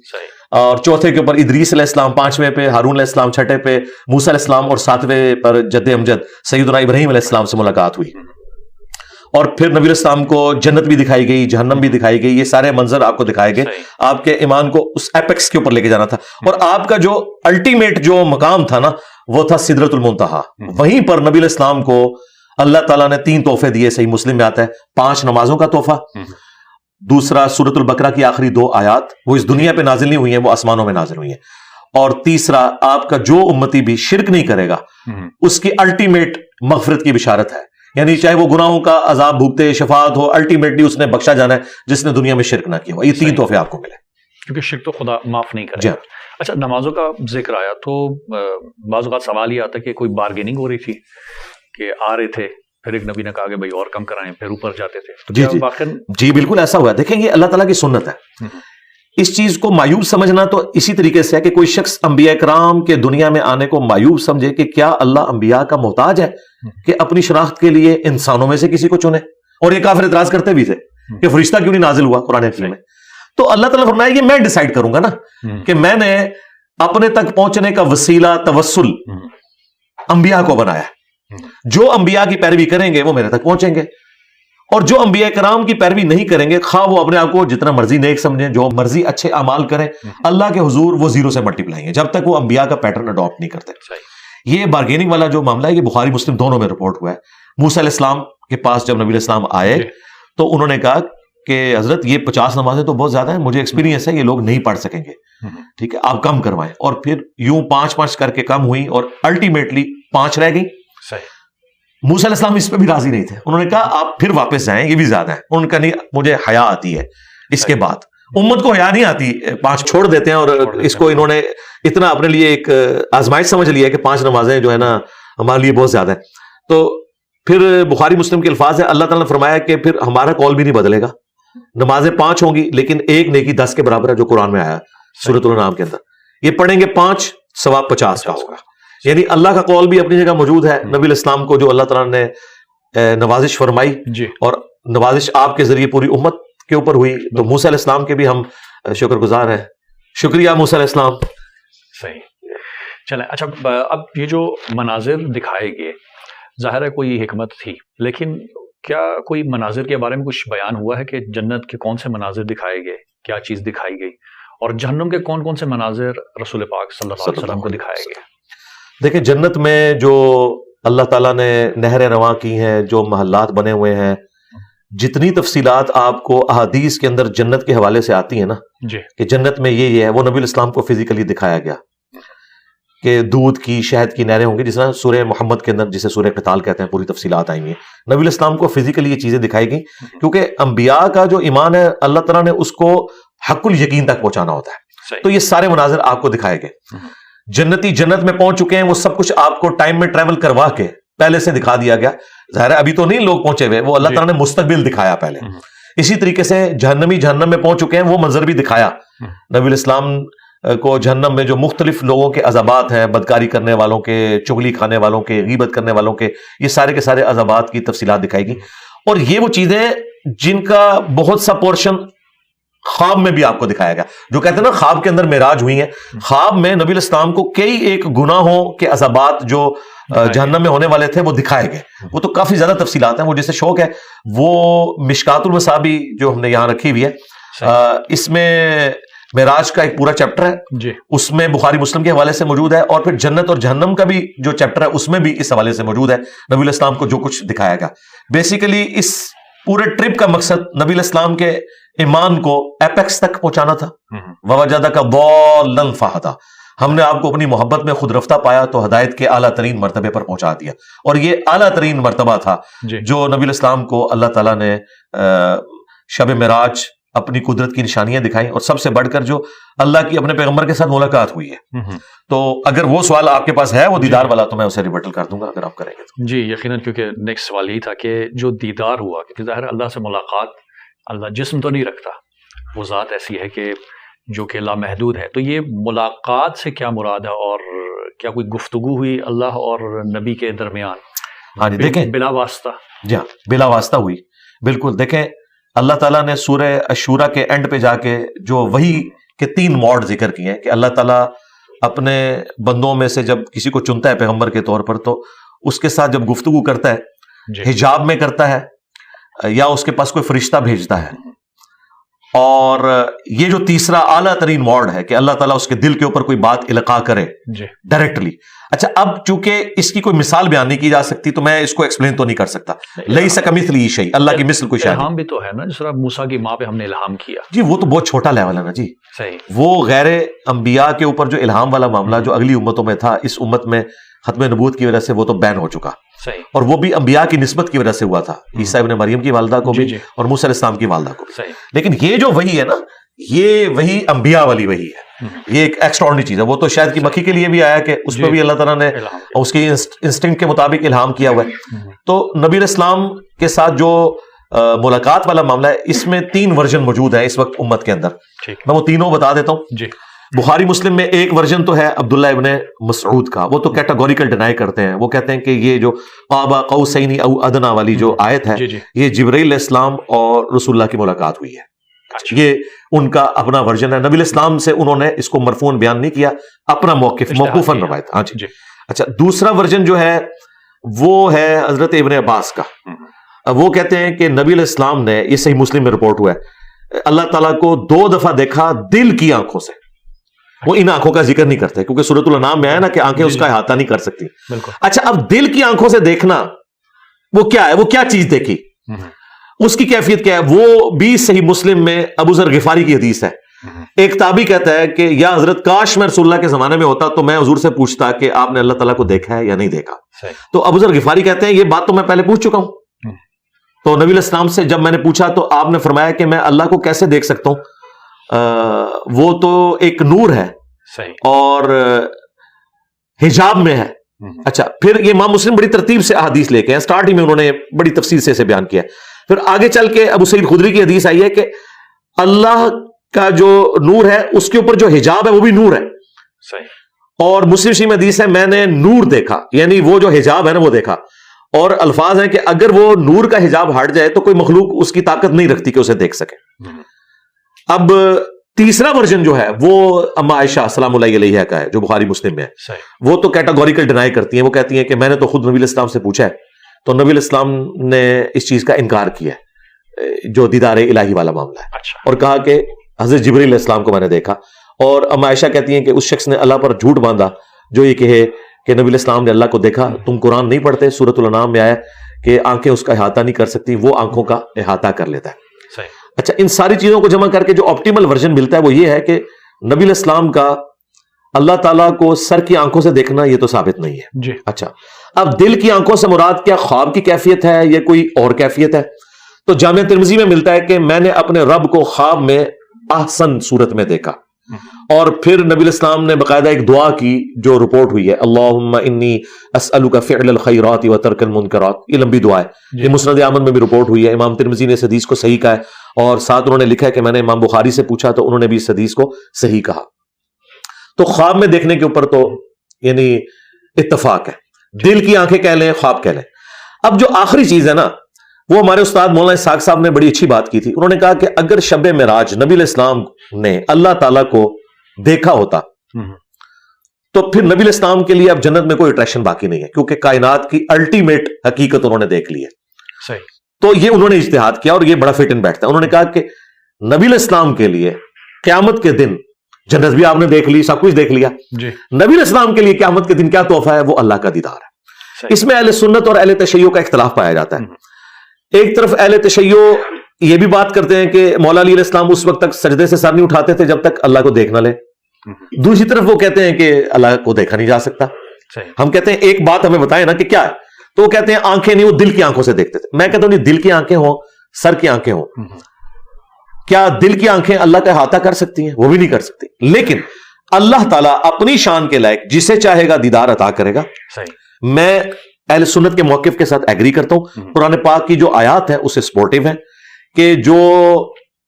اور چوتھے کے اوپر ادریس علیہ السلام, 5ویں پہ ہارون علیہ السلام, 6ٹھے پہ موسیٰ علیہ السلام, اور 7ویں پر جد امجد سیدنا ابراہیم علیہ السلام سے ملاقات ہوئی. اور پھر نبی الاسلام کو جنت بھی دکھائی گئی, جہنم بھی دکھائی گئی, یہ سارے منظر آپ کو دکھائے گئے. آپ کے ایمان کو اس ایپیکس کے اوپر لے کے جانا تھا, اور آپ کا جو الٹیمیٹ جو مقام تھا نا وہ تھا سدرۃ المنتہا. وہیں پر نبی الاسلام کو اللہ تعالیٰ نے 3 تحفے دیے, صحیح مسلم میں آتا ہے, 5 نمازوں کا تحفہ, دوسرا سورۃ البقرہ کی آخری 2 آیات وہ اس دنیا پہ نازل نہیں ہوئی ہیں, وہ آسمانوں میں نازل ہوئی ہیں, اور تیسرا آپ کا جو امتی بھی شرک نہیں کرے گا اس کی الٹیمیٹ مغفرت کی بشارت ہے. یعنی چاہے وہ گناہوں کا عذاب بھوگتے, شفاعت ہو, الٹیمیٹلی اس نے بخشا جانا ہے جس نے دنیا میں شرک نہ کیا ہوا. یہ 3 تحفے آپ کو ملے, کیونکہ شرک تو خدا معاف نہیں کرے. اچھا, نمازوں کا ذکر آیا تو بعض اوقات سوال یہ آتا ہے کہ کوئی بارگیننگ ہو رہی تھی کہ آ رہے تھے, پھر ایک نبی نے کہا کہ بھائی اور کم کرائیں, پھر اوپر جاتے تھے. جی بالکل ایسا ہوا ہے. دیکھیں گے اللہ تعالیٰ کی سنت ہے اس چیز کو مایوب سمجھنا تو اسی طریقے سے ہے کہ کوئی شخص انبیاء کرام کے دنیا میں آنے کو مایوب سمجھے کہ کیا اللہ انبیاء کا محتاج ہے کہ اپنی شناخت کے لیے انسانوں میں سے کسی کو چنے. اور یہ کافر اعتراض کرتے بھی تھے کہ فرشتہ کیوں نہیں نازل ہوا قرآن حکیم میں. تو اللہ تعالیٰ فرمایا یہ میں ڈیسائیڈ کروں گا نا کہ میں نے اپنے تک پہنچنے کا وسیلہ توسل انبیاء کو بنایا. جو انبیاء کی پیروی کریں گے وہ میرے تک پہنچیں گے, اور جو انبیاء کرام کی پیروی نہیں کریں گے, خواہ وہ اپنے آپ کو جتنا مرضی نیک سمجھیں, جو مرضی اچھے اعمال کریں, اللہ کے حضور وہ زیرو سے ملٹی پلائیں گے جب تک وہ انبیاء کا پیٹرن اڈاپٹ نہیں کرتے. یہ بارگیننگ والا جو معاملہ ہے یہ بخاری مسلم دونوں میں رپورٹ ہوا ہے. موسیٰ علیہ السلام کے پاس جب نبی علیہ السلام آئے تو انہوں نے کہا کہ حضرت یہ 50 نمازیں تو بہت زیادہ ہیں, مجھے ایکسپیرینس ہے یہ لوگ نہیں پڑھ سکیں گے, ٹھیک ہے آپ کم کروائیں. اور پھر یوں 5 کر کے کم ہوئی اور الٹیمیٹلی 5 رہ گئی. موسیٰ علیہ السلام اس پہ بھی راضی نہیں تھے, انہوں نے کہا آپ پھر واپس جائیں, یہ بھی زیادہ ہے. انہوں نے کہا نہیں مجھے حیا آتی ہے. اس کے بعد امت کو حیا نہیں آتی, 5 چھوڑ دیتے ہیں, اور اس کو انہوں نے اتنا اپنے لیے ایک آزمائش سمجھ لیا کہ 5 نمازیں جو ہے نا ہمارے لیے بہت زیادہ ہے. تو پھر بخاری مسلم کے الفاظ ہے, اللہ تعالیٰ نے فرمایا کہ پھر ہمارا کال بھی نہیں بدلے گا, نمازیں 5 ہوں گی لیکن ایک نیکی 10 کے برابر ہے جو قرآن میں آیا سورۃ الانعام کے اندر. یہ پڑھیں گے 5 ثواب 50 کا ہوگا. یعنی اللہ کا قول بھی اپنی جگہ موجود ہے. نبی علیہ السلام کو جو اللہ تعالیٰ نے نوازش فرمائی اور نوازش آپ کے ذریعے پوری امت کے اوپر ہوئی, تو موسیٰ علیہ السلام کے بھی ہم شکر گزار ہیں. شکریہ موسیٰ علیہ السلام. صحیح. چلیں اچھا, اب یہ جو مناظر دکھائے گئے ظاہر ہے کوئی حکمت تھی, لیکن کیا کوئی مناظر کے بارے میں کچھ بیان ہوا ہے کہ جنت کے کون سے مناظر دکھائے گئے, کیا چیز دکھائی گئی, اور جہنم کے کون کون سے مناظر رسول پاک صلی اللہ علیہ وسلم کو دکھائے گئے؟ دیکھیں جنت میں جو اللہ تعالیٰ نے نہریں رواں کی ہیں, جو محلات بنے ہوئے ہیں, جتنی تفصیلات آپ کو احادیث کے اندر جنت کے حوالے سے آتی ہیں نا کہ جنت میں یہ ہے, وہ نبی علیہ السلام کو فزیکلی دکھایا گیا کہ دودھ کی شہد کی نہریں ہوں گی, جس طرح سورہ محمد کے اندر جسے سورہ قتال کہتے ہیں پوری تفصیلات آئی ہیں. نبی علیہ السلام کو فزیکلی یہ چیزیں دکھائی گئی کیونکہ انبیاء کا جو ایمان ہے اللہ تعالیٰ نے اس کو حق الیقین تک پہنچانا ہوتا ہے. تو یہ سارے مناظر آپ کو دکھائے گئے. جنتی جنت میں پہنچ چکے ہیں, وہ سب کچھ آپ کو ٹائم میں ٹریول کروا کے پہلے سے دکھا دیا گیا. ظاہر ہے ابھی تو نہیں لوگ پہنچے ہوئے, وہ اللہ تعالیٰ نے مستقبل دکھایا پہلے. اسی طریقے سے جہنمی جہنم میں پہنچ چکے ہیں, وہ منظر بھی دکھایا. نبی علیہ السلام کو جہنم میں جو مختلف لوگوں کے عذابات ہیں, بدکاری کرنے والوں کے, چغلی کھانے والوں کے, غیبت کرنے والوں کے, یہ سارے کے سارے عذابات کی تفصیلات دکھائے گی. اور یہ وہ چیزیں جن کا بہت سا پورشن خواب میں بھی آپ کو دکھایا گیا. جو کہتے ہیں نا خواب کے اندر معراج ہوئی ہیں, خواب میں نبی علیہ السلام کو کئی ایک گناہوں کے عذابات جو جہنم میں ہونے والے تھے وہ دکھائے گئے. وہ تو کافی زیادہ تفصیلات ہیں, وہ جسے شوق ہے وہ مشکات المصابیح جو ہم نے یہاں رکھی ہوئی ہے, اس میں معراج کا ایک پورا چیپٹر ہے, اس میں بخاری مسلم کے حوالے سے موجود ہے. اور پھر جنت اور جہنم کا بھی جو چیپٹر ہے اس میں بھی اس حوالے سے موجود ہے, نبی علیہ السلام کو جو کچھ دکھایا گیا. بیسیکلی اس پورے ٹرپ کا مقصد نبی علیہ السلام کے ایمان کو ایپیکس تک پہنچانا تھا. وَوَجَدَكَ ضَالًّا فَهَدَىٰ, ہم نے آپ کو اپنی محبت میں خود رفتہ پایا تو ہدایت کے اعلیٰ ترین مرتبے پر پہنچا دیا. اور یہ اعلیٰ ترین مرتبہ تھا جو نبی علیہ السلام کو اللہ تعالیٰ نے شب معراج اپنی قدرت کی نشانیاں دکھائیں, اور سب سے بڑھ کر جو اللہ کی اپنے پیغمبر کے ساتھ ملاقات ہوئی ہے. تو اگر وہ سوال آپ کے پاس ہے وہ دیدار والا, تو میں اسے ریبٹل کر دوں گا اگر آپ کریں گے تو. جی یقیناً, کیونکہ نیکسٹ سوال یہی تھا کہ جو دیدار ہوا, کیونکہ ظاہر اللہ سے ملاقات, اللہ جسم تو نہیں رکھتا, وہ ذات ایسی ہے کہ جو کہ لامحدود ہے. تو یہ ملاقات سے کیا مراد ہے, اور کیا کوئی گفتگو ہوئی اللہ اور نبی کے درمیان؟ ہاں جی دیکھیں, بلا واسطہ. جی ہاں بلا واسطہ ہوئی, بالکل. دیکھیں اللہ تعالیٰ نے سورہ الشورى کے اینڈ پہ جا کے جو وحی کے 3 موڈ ذکر کیے ہیں کہ اللہ تعالیٰ اپنے بندوں میں سے جب کسی کو چنتا ہے پیغمبر کے طور پر, تو اس کے ساتھ جب گفتگو کرتا ہے حجاب میں کرتا ہے, یا اس کے پاس کوئی فرشتہ بھیجتا ہے. اور یہ جو تیسرا اعلیٰ ترین موڈ ہے کہ اللہ تعالیٰ اس کے دل کے اوپر کوئی بات القاء کرے ڈائریکٹلی. اچھا اب چونکہ اس کی کوئی مثال بیان نہیں کی جا سکتی تو میں اس کو ایکسپلین تو نہیں کر سکتا. لیس کمثلہ شیء, اللہ کی مثل کوئی شے نہیں. الہام بھی تو ہے نا, جس طرح موسیٰ کی ماں پہ ہم نے الہام کیا. جی وہ تو بہت چھوٹا لیول ہے نا جی. صحیح. وہ غیر انبیاء کے اوپر جو الہام والا معاملہ جو اگلی امتوں میں تھا, اس امت میں ختم نبوت کی وجہ سے وہ تو بین ہو چکا. صحیح. اور وہ بھی انبیاء کی نسبت کی وجہ سے ہوا تھا, عیسیٰ ابن مریم کی والدہ کو بھی اور موسیٰ علیہ السلام کی والدہ کو بھی. صحیح. لیکن یہ جو وحی ہے نا, یہ وہی انبیاء والی وحی ہے, یہ ایک ایکسٹرا آرڈنری چیز ہے. وہ تو شاید کی مکھی کے لیے بھی آیا کہ اس پہ بھی اللہ تعالیٰ نے اس کی انسٹنکٹ کے مطابق الہام کیا ہوا ہے. تو نبی علیہ السلام کے ساتھ جو ملاقات والا معاملہ ہے، اس میں 3 ورژن موجود ہیں اس وقت امت کے اندر. میں وہ تینوں بتا دیتا ہوں. جی. بخاری مسلم میں ایک ورژن تو ہے عبداللہ ابن مسعود کا، وہ تو کیٹاگوریکل ڈینائی کرتے ہیں. وہ کہتے ہیں کہ یہ جو قاب قوسین او ادنا والی جو آیت ہے، یہ جبرائیل علیہ السلام اور رسول اللہ کی ملاقات ہوئی ہے. یہ ان کا اپنا ورژن ہے. نبی الاسلام سے انہوں نے اس کو مرفوعاً بیان نہیں کیا، اپنا موقف موقوفاً روایت. ہاں جی. اچھا، دوسرا ورژن جو ہے وہ ہے حضرت ابن عباس کا. وہ کہتے ہیں کہ نبی علیہ السلام نے، یہ صحیح مسلم میں رپورٹ ہوا ہے، اللہ تعالیٰ کو 2 دفعہ دیکھا دل کی آنکھوں سے. وہ ان آنکھوں کا ذکر نہیں کرتے کیونکہ سورۃ الانعام میں آیا نا کہ آنکھیں اس کا احاطہ نہیں کر سکتی. اچھا، اب دل کی آنکھوں سے دیکھنا وہ کیا ہے؟ وہ کیا چیز دیکھی، اس کی کیفیت کیا ہے؟ وہ بھی صحیح مسلم میں ابو ذر غفاری کی حدیث ہے. ایک تابعی کہتا ہے کہ یا حضرت کاش میں رسول اللہ کے زمانے میں ہوتا تو میں حضور سے پوچھتا کہ آپ نے اللہ تعالیٰ کو دیکھا ہے یا نہیں دیکھا. تو ابو ذر غفاری کہتے ہیں یہ بات تو میں پہلے پوچھ چکا ہوں. تو نبی علیہ السلام سے جب میں نے پوچھا تو آپ نے فرمایا کہ میں اللہ کو کیسے دیکھ سکتا ہوں، وہ تو ایک نور ہے اور حجاب میں ہے. اچھا، پھر یہ امام مسلم بڑی ترتیب سے احادیث لے کے ہیں، سٹارٹ ہی میں انہوں نے بڑی تفصیل سے اسے بیان کیا. پھر آگے چل کے ابو سعید خدری کی حدیث آئی ہے کہ اللہ کا جو نور ہے اس کے اوپر جو حجاب ہے وہ بھی نور ہے. اور مسلم شریف میں حدیث ہے میں نے نور دیکھا، یعنی وہ جو حجاب ہے نا وہ دیکھا. اور الفاظ ہیں کہ اگر وہ نور کا حجاب ہٹ جائے تو کوئی مخلوق اس کی طاقت نہیں رکھتی کہ اسے دیکھ سکے. اب تیسرا ورژن جو ہے وہ اما عائشہ سلام اللہ علیہا کا ہے جو بخاری مسلم میں ہے. وہ تو کیٹاگوریکل ڈینائی کرتی ہیں. وہ کہتی ہیں کہ میں نے تو خود نبی علیہ السلام سے پوچھا ہے تو نبی علیہ السلام نے اس چیز کا انکار کیا ہے جو دیدار الہی والا معاملہ ہے. اور کہا کہ حضرت جبرائیل علیہ السلام کو میں نے دیکھا. اور اما عائشہ کہتی ہیں کہ اس شخص نے اللہ پر جھوٹ باندھا جو یہ کہے کہ نبی علیہ السلام نے اللہ کو دیکھا. تم قرآن نہیں پڑھتے؟ سورۃ الانعام میں آیا کہ آنکھیں اس کا احاطہ نہیں کر سکتی، وہ آنکھوں کا احاطہ کر لیتا ہے. اچھا، ان ساری چیزوں کو جمع کر کے جو آپٹیمل ورژن ملتا ہے وہ یہ ہے کہ نبی علیہ السلام کا اللہ تعالیٰ کو سر کی آنکھوں سے دیکھنا یہ تو ثابت نہیں ہے. جی. اچھا، اب دل کی آنکھوں سے مراد کیا خواب کی کیفیت ہے یا کوئی اور کیفیت ہے؟ تو جامع ترمذی میں ملتا ہے کہ میں نے اپنے رب کو خواب میں احسن صورت میں دیکھا. اور پھر نبی علیہ السلام نے باقاعدہ ایک دعا کی جو رپورٹ ہوئی ہے، اللہم انی اسألک فعل الخیرات و ترک المنکرات. یہ لمبی دعا ہے. یہ مسند احمد میں بھی رپورٹ ہوئی ہے. امام ترمذی نے اس حدیث کو صحیح کہا ہے اور ساتھ انہوں نے لکھا ہے کہ میں نے امام بخاری سے پوچھا تو انہوں نے بھی اس حدیث کو صحیح کہا. تو خواب میں دیکھنے کے اوپر تو یعنی اتفاق ہے. دل کی آنکھیں کہہ لیں، خواب کہہ لیں. اب جو آخری چیز ہے نا، وہ ہمارے استاد مولانا اسحاق صاحب نے بڑی اچھی بات کی تھی. انہوں نے کہا کہ اگر شب معراج نبی علیہ السلام نے اللہ تعالیٰ کو دیکھا ہوتا تو پھر نبی علیہ السلام کے لیے اب جنت میں کوئی اٹریکشن باقی نہیں ہے کیونکہ کائنات کی الٹیمیٹ حقیقت انہوں نے دیکھ لی ہے. صحیح. تو یہ انہوں نے اجتہاد کیا اور یہ بڑا فٹ ان بیٹھتا ہے. انہوں نے کہا کہ نبی علیہ السلام کے لیے قیامت کے دن جنت بھی آپ نے دیکھ لی، سب کچھ دیکھ لیا. نبی علیہ السلام کے لیے قیامت کے دن کیا تحفہ ہے؟ وہ اللہ کا دیدار ہے. اس میں اہل سنت اور اہل تشیع کا اختلاف پایا جاتا ہے. ایک طرف اہل تشیع یہ بھی بات کرتے ہیں کہ مولا علی علیہ السلام اس وقت تک سجدے سے سر نہیں اٹھاتے تھے جب تک اللہ کو دیکھ نہ لے. دوسری طرف وہ کہتے ہیں کہ اللہ کو دیکھا نہیں جا سکتا. ہم کہتے ہیں ایک بات ہمیں بتائیں نا کہ کیا ہے، تو وہ کہتے ہیں آنکھیں نہیں، وہ دل کی آنکھوں سے دیکھتے تھے. میں کہتا ہوں نہیں، دل کی آنکھیں ہوں، سر کی آنکھیں ہوں، کیا دل کی آنکھیں اللہ کا احاطہ کر سکتی ہیں؟ وہ بھی نہیں کر سکتی. لیکن اللہ تعالیٰ اپنی شان کے لائق جسے چاہے گا دیدار عطا کرے گا. میں اہل سنت کے موقف کے ساتھ ایگری کرتا ہوں. قرآن پاک کی جو آیات ہیں اسے سپورٹیو ہیں کہ جو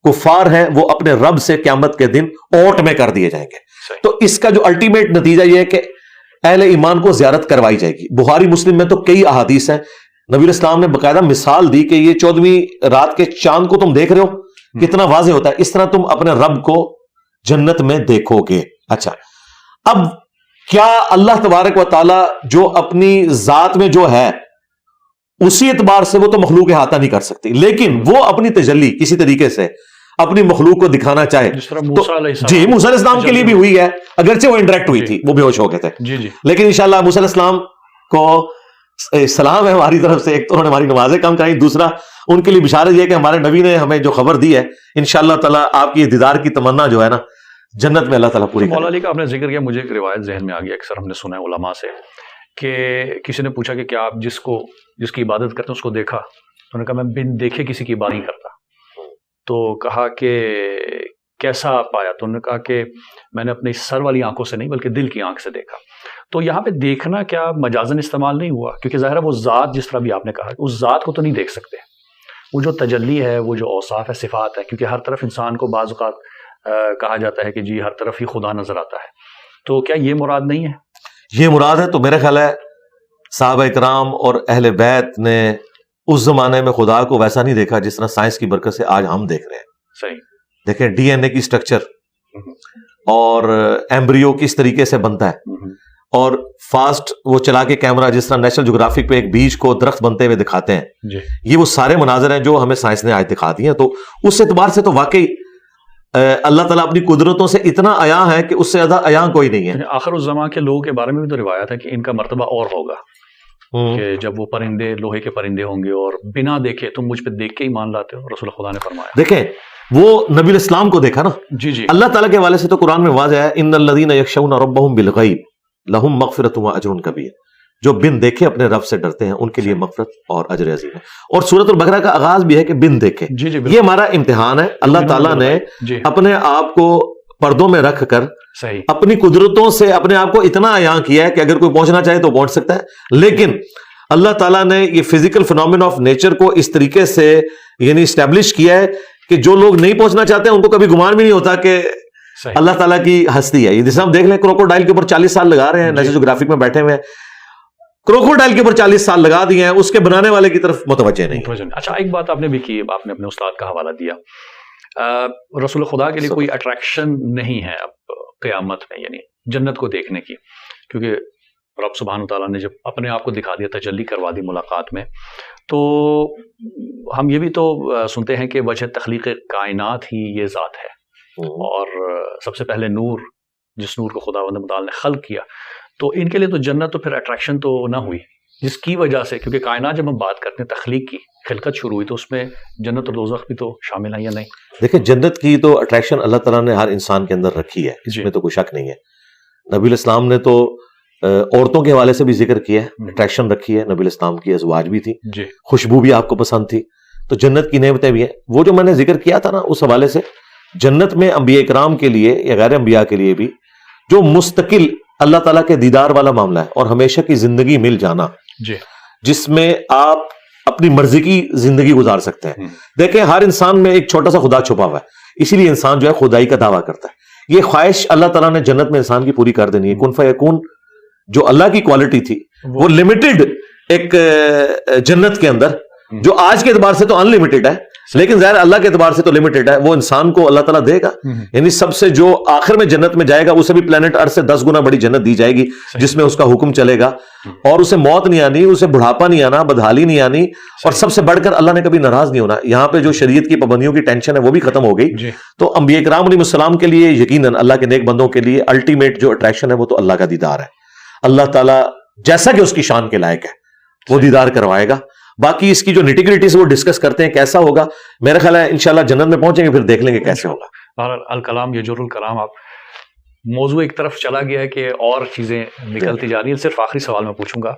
کفار ہیں وہ اپنے رب سے قیامت کے دن اوٹ میں کر دیے جائیں گے. تو اس کا جو الٹیمیٹ نتیجہ یہ ہے کہ اہل ایمان کو زیارت کروائی جائے گی. بخاری مسلم میں تو کئی احادیث ہیں. نبی علیہ السلام نے باقاعدہ مثال دی کہ یہ 14ویں رات کے چاند کو تم دیکھ رہے ہو کتنا واضح ہوتا ہے، اس طرح تم اپنے رب کو جنت میں دیکھو گے. اچھا، اب کیا اللہ تبارک و تعالی جو اپنی ذات میں جو ہے اسی اعتبار سے وہ تو مخلوق احاطہ نہیں کر سکتی، لیکن وہ اپنی تجلی کسی طریقے سے اپنی مخلوق کو دکھانا چاہے تو جی موسیٰ علیہ السلام کے لیے بھی ہوئی ہے، اگرچہ وہ انڈائریکٹ ہوئی تھی، وہ بے ہوش ہو گئے تھے. لیکن انشاءاللہ موسیٰ علیہ السلام کو سلام ہے ہماری طرف سے. ایک تو انہوں نے ہماری نمازیں کم کریں، دوسرا ان کے لیے بشارت یہ کہ ہمارے نبی نے ہمیں جو خبر دی ہے انشاءاللہ تعالیٰ آپ کی دیدار کی تمنا جو ہے نا جنت میں اللہ تعالیٰ پوری. مولا علی کا آپ نے ذکر کیا، مجھے ایک روایت ذہن میں آ گئی، اکثر ہم نے سنا ہے علماء سے کہ کسی نے پوچھا کہ کیا آپ جس کی عبادت کرتے ہیں اس کو دیکھا؟ انہوں نے کہا میں بن دیکھے کسی کی عبادت نہیں کرتا. تو کہا کہ کیسا پایا؟ تو انہوں نے کہا کہ میں نے اپنی سر والی آنکھوں سے نہیں بلکہ دل کی آنکھ سے دیکھا. تو یہاں پہ دیکھنا کیا مجازن استعمال نہیں ہوا؟ کیونکہ ظاہر ہے وہ ذات جس طرح بھی آپ نے کہا اس ذات کو تو نہیں دیکھ سکتے. وہ جو تجلی ہے، وہ جو اوصاف ہے، صفات ہے، کیونکہ ہر طرف انسان کو بعض اوقات کہا جاتا ہے کہ جی ہر طرف ہی خدا نظر آتا ہے، تو کیا یہ مراد نہیں ہے؟ یہ مراد ہے. تو میرا خیال ہے صحابہ اکرام اور اہل بیت نے اس زمانے میں خدا کو ویسا نہیں دیکھا جس طرح سائنس کی برکت سے آج ہم دیکھ رہے ہیں. صحیح. دیکھیں ڈی این اے کی سٹرکچر اور ایمبریو کس طریقے سے بنتا ہے، اور فاسٹ وہ چلا کے کیمرہ جس طرح نیشنل جغرافک پہ ایک بیج کو درخت بنتے ہوئے دکھاتے ہیں جی. یہ وہ سارے مناظر ہیں جو ہمیں سائنس نے آج دکھا دی ہیں. تو اس اعتبار سے تو واقعی اللہ تعالیٰ اپنی قدرتوں سے اتنا عیاں ہے کہ اس سے زیادہ عیاں کوئی نہیں ہے. آخر الزمان کے لوگوں کے بارے میں بھی تو روایت ہے کہ ان کا مرتبہ اور ہوگا، کہ جب وہ پرندے لوہے کے پرندے ہوں گے اور بنا دیکھے تم مجھ پہ دیکھ کے ایمان لاتے ہو، رسول خدا نے فرمایا. دیکھیں وہ نبی الاسلام کو دیکھا نا. جی جی. اللہ تعالیٰ کے حوالے سے تو قرآن میں واضح ہے ان الذین یخشون ربہم بالغیب لہم مغفرۃ واجر کبیر. جو بن دیکھے اپنے رب سے ڈرتے ہیں ان کے لیے مغفرت اور اجر عظیم ہے. اور سورۃ البقرہ کا آغاز بھی ہے کہ بن دیکھے. جی جی. یہ ہمارا امتحان ہے. اللہ تعالیٰ نے اپنے آپ کو پردوں میں رکھ کر صحیح اپنی قدرتوں سے اپنے آپ کو اتنا عیاں کیا ہے کہ اگر کوئی پہنچنا چاہے تو پہنچ سکتا ہے. لیکن اللہ تعالیٰ نے یہ فزیکل فینومین آف نیچر کو اس طریقے سے یعنی اسٹیبلش کیا ہے کہ جو لوگ نہیں پہنچنا چاہتے ہیں ان کو کبھی گمان بھی نہیں ہوتا کہ اللہ تعالیٰ کی ہستی ہے. یہ جیسے ہم دیکھ لیں کروکوڈائل کے اوپر 40 سال لگا رہے ہیں، نیشنل جغرافک میں بیٹھے ہوئے ہیں، کروکوڈائل کے اوپر 40 سال لگا دیے ہیں، اس کے بنانے والے کی طرف متوجہ نہیں. اچھا ایک بات آپ نے بھی کی، آپ نے اپنے استاد کا حوالہ دیا، رسول خدا کے لیے کوئی اٹریکشن نہیں ہے اب قیامت میں، یعنی جنت کو دیکھنے کی، کیونکہ رب سبحانہ تعالیٰ نے جب اپنے آپ کو دکھا دیا، تجلی کروا دی ملاقات میں. تو ہم یہ بھی تو سنتے ہیں کہ وجہ تخلیق کائنات ہی یہ ذات ہے، اور سب سے پہلے نور، جس نور کو خداوند متعال نے خلق کیا، تو ان کے لیے تو جنت تو پھر اٹریکشن تو نہ ہوئی، جس کی وجہ سے، کیونکہ کائنات جب ہم بات کرتے ہیں تخلیق کی، خلقت شروع ہوئی، تو اس میں جنت اور دوزخ بھی تو شامل ہیں یا نہیں؟ دیکھیں جنت کی تو اٹریکشن اللہ تعالیٰ نے ہر انسان کے اندر رکھی ہے، اس میں تو کوئی شک نہیں ہے. نبی الاسلام نے تو عورتوں کے حوالے سے بھی ذکر کیا ہے، اٹریکشن رکھی ہے. نبی الاسلام کی ازواج بھی تھی، خوشبو بھی آپ کو پسند تھی، تو جنت کی نعمتیں بھی ہیں. وہ جو میں نے ذکر کیا تھا نا، اس حوالے سے جنت میں انبیاء اکرام کے لیے یا غیر انبیاء کے لیے بھی جو مستقل اللہ تعالیٰ کے دیدار والا معاملہ ہے اور ہمیشہ کی زندگی مل جانا، جس میں آپ اپنی مرضی کی زندگی گزار سکتے ہیں. دیکھیں ہر انسان میں ایک چھوٹا سا خدا چھپا ہوا ہے، اسی لیے انسان جو ہے خدائی کا دعویٰ کرتا ہے. یہ خواہش اللہ تعالیٰ نے جنت میں انسان کی پوری کر دینی ہے. کن فیکون جو اللہ کی کوالٹی تھی وہ لمیٹڈ ایک جنت کے اندر، جو آج کے اعتبار سے تو ان لمیٹڈ ہے، لیکن ظاہر اللہ کے اعتبار سے تو لمیٹڈ ہے، وہ انسان کو اللہ تعالیٰ دے گا. یعنی سب سے جو آخر میں جنت میں جائے گا اسے بھی پلانٹ ارتھ سے 10 گنا بڑی جنت دی جائے گی، جس میں اس کا حکم چلے گا، اور اسے موت نہیں آنی، اسے بڑھاپا نہیں آنا، بدحالی نہیں آنی، اور سب سے بڑھ کر اللہ نے کبھی ناراض نہیں ہونا. یہاں پہ جو شریعت کی پابندیوں کی ٹینشن ہے وہ بھی ختم ہو گئی. تو انبیاء کرام علیہ السلام کے لیے یقیناً اللہ کے نیک بندوں کے لیے الٹیمیٹ جو اٹریکشن ہے وہ تو اللہ کا دیدار ہے. اللہ تعالیٰ جیسا کہ اس کی شان کے لائق ہے وہ دیدار کروائے گا. باقی اس کی جو نیٹی-گریٹیز وہ ڈسکس کرتے ہیں کیسا ہوگا، میرا خیال ہے انشاءاللہ جنت میں پہنچیں گے پھر دیکھ لیں گے کیسے ہوگا. الکلام یجر الکلام، آپ موضوع ایک طرف چلا گیا ہے کہ اور چیزیں نکلتی جا رہی ہیں. صرف آخری سوال میں پوچھوں گا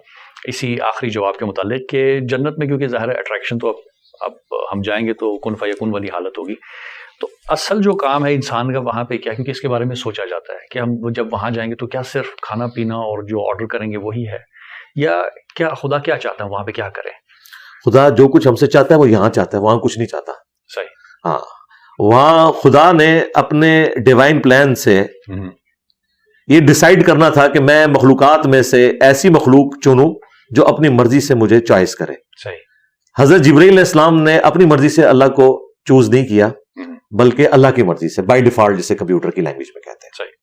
اسی آخری جواب کے متعلق کہ جنت میں کیونکہ ظاہر ہے اٹریکشن تو اب ہم جائیں گے تو کن فیکون والی حالت ہوگی، تو اصل جو کام ہے انسان کا وہاں پہ کیا؟ کیونکہ اس کے بارے میں سوچا جاتا ہے کہ ہم جب وہاں جائیں گے تو کیا صرف کھانا پینا اور جو آرڈر کریں گے وہی ہے، یا کیا خدا کیا چاہتا ہے وہاں پہ کیا کریں؟ خدا جو کچھ ہم سے چاہتا ہے وہ یہاں چاہتا ہے، وہاں کچھ نہیں چاہتا. صحیح. ہاں وہاں خدا نے اپنے ڈیوائن پلان سے یہ ڈیسائیڈ کرنا تھا کہ میں مخلوقات میں سے ایسی مخلوق چنوں جو اپنی مرضی سے مجھے چوائس کرے. صحیح. حضرت جبرائیل علیہ السلام نے اپنی مرضی سے اللہ کو چوز نہیں کیا، بلکہ اللہ کی مرضی سے، بائی ڈیفالٹ جسے کمپیوٹر کی لینگویج میں کہتے ہیں. صحیح.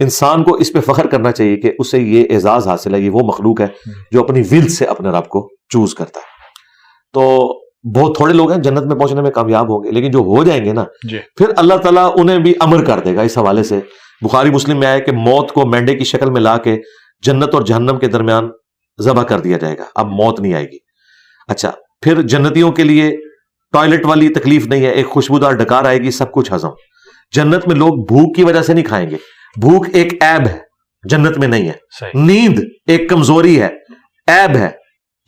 انسان کو اس پہ فخر کرنا چاہیے کہ اسے یہ اعزاز حاصل ہے، یہ وہ مخلوق ہے جو اپنی ول سے اپنے رب کو چوز کرتا ہے. تو بہت تھوڑے لوگ ہیں جنت میں پہنچنے میں کامیاب ہوں گے، لیکن جو ہو جائیں گے نا پھر اللہ تعالیٰ انہیں بھی امر کر دے گا. اس حوالے سے بخاری مسلم میں آیا کہ موت کو مینڈے کی شکل میں لا کے جنت اور جہنم کے درمیان ذبح کر دیا جائے گا، اب موت نہیں آئے گی. اچھا پھر جنتیوں کے لیے ٹوائلٹ والی تکلیف نہیں ہے، ایک خوشبودار ڈکار آئے گی، سب کچھ ہضم. جنت میں لوگ بھوک کی وجہ سے نہیں کھائیں گے، بھوک ایک عیب ہے، جنت میں نہیں ہے. نیند ایک کمزوری ہے، عیب ہے،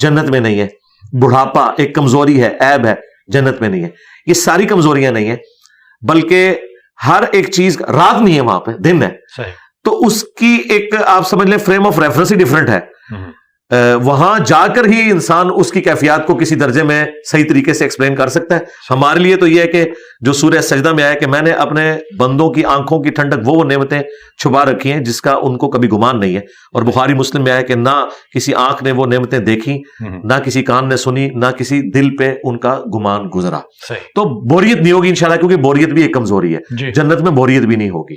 جنت میں نہیں ہے. بڑھاپا ایک کمزوری ہے، عیب ہے، جنت میں نہیں ہے. یہ ساری کمزوریاں نہیں ہیں، بلکہ ہر ایک چیز، رات نہیں ہے وہاں پہ، دن ہے. تو اس کی ایک آپ سمجھ لیں frame of reference he different ہے. وہاں جا کر ہی انسان اس کی کیفیات کو کسی درجے میں صحیح طریقے سے ایکسپلین کر سکتا ہے. ہمارے لیے تو یہ ہے کہ جو سورہ سجدہ میں آیا کہ میں نے اپنے بندوں کی آنکھوں کی ٹھنڈک وہ نعمتیں چھپا رکھی ہیں جس کا ان کو کبھی گمان نہیں ہے. اور بخاری مسلم میں آیا کہ نہ کسی آنکھ نے وہ نعمتیں دیکھی, نہ کسی کان نے سنی, نہ کسی دل پہ ان کا گمان گزرا. تو بوریت نہیں ہوگی انشاءاللہ, کیونکہ بوریت بھی ایک کمزوری ہے. جنت میں بوریت بھی نہیں ہوگی.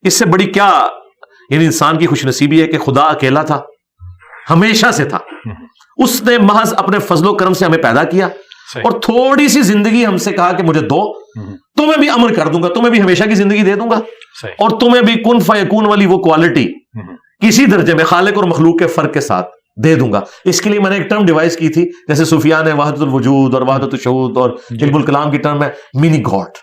اس سے بڑی کیا یعنی انسان کی خوش نصیبی ہے کہ خدا اکیلا تھا, ہمیشہ سے تھا. اس نے محض اپنے فضل و کرم سے ہمیں پیدا کیا اور تھوڑی سی زندگی ہم سے کہا کہ مجھے دو, تمہیں بھی عمل کر دوں گا, تمہیں بھی ہمیشہ کی زندگی دے دوں گا, اور تمہیں بھی کن فیکون والی وہ کوالٹی کسی درجے میں خالق اور مخلوق کے فرق کے ساتھ دے دوں گا. اس کے لیے میں نے ایک ٹرم ڈیوائز کی تھی, جیسے صوفیاء نے وحدت الوجود اور وحدت الشہود اور علم الکلام کی ٹرم ہے منی گاڈ,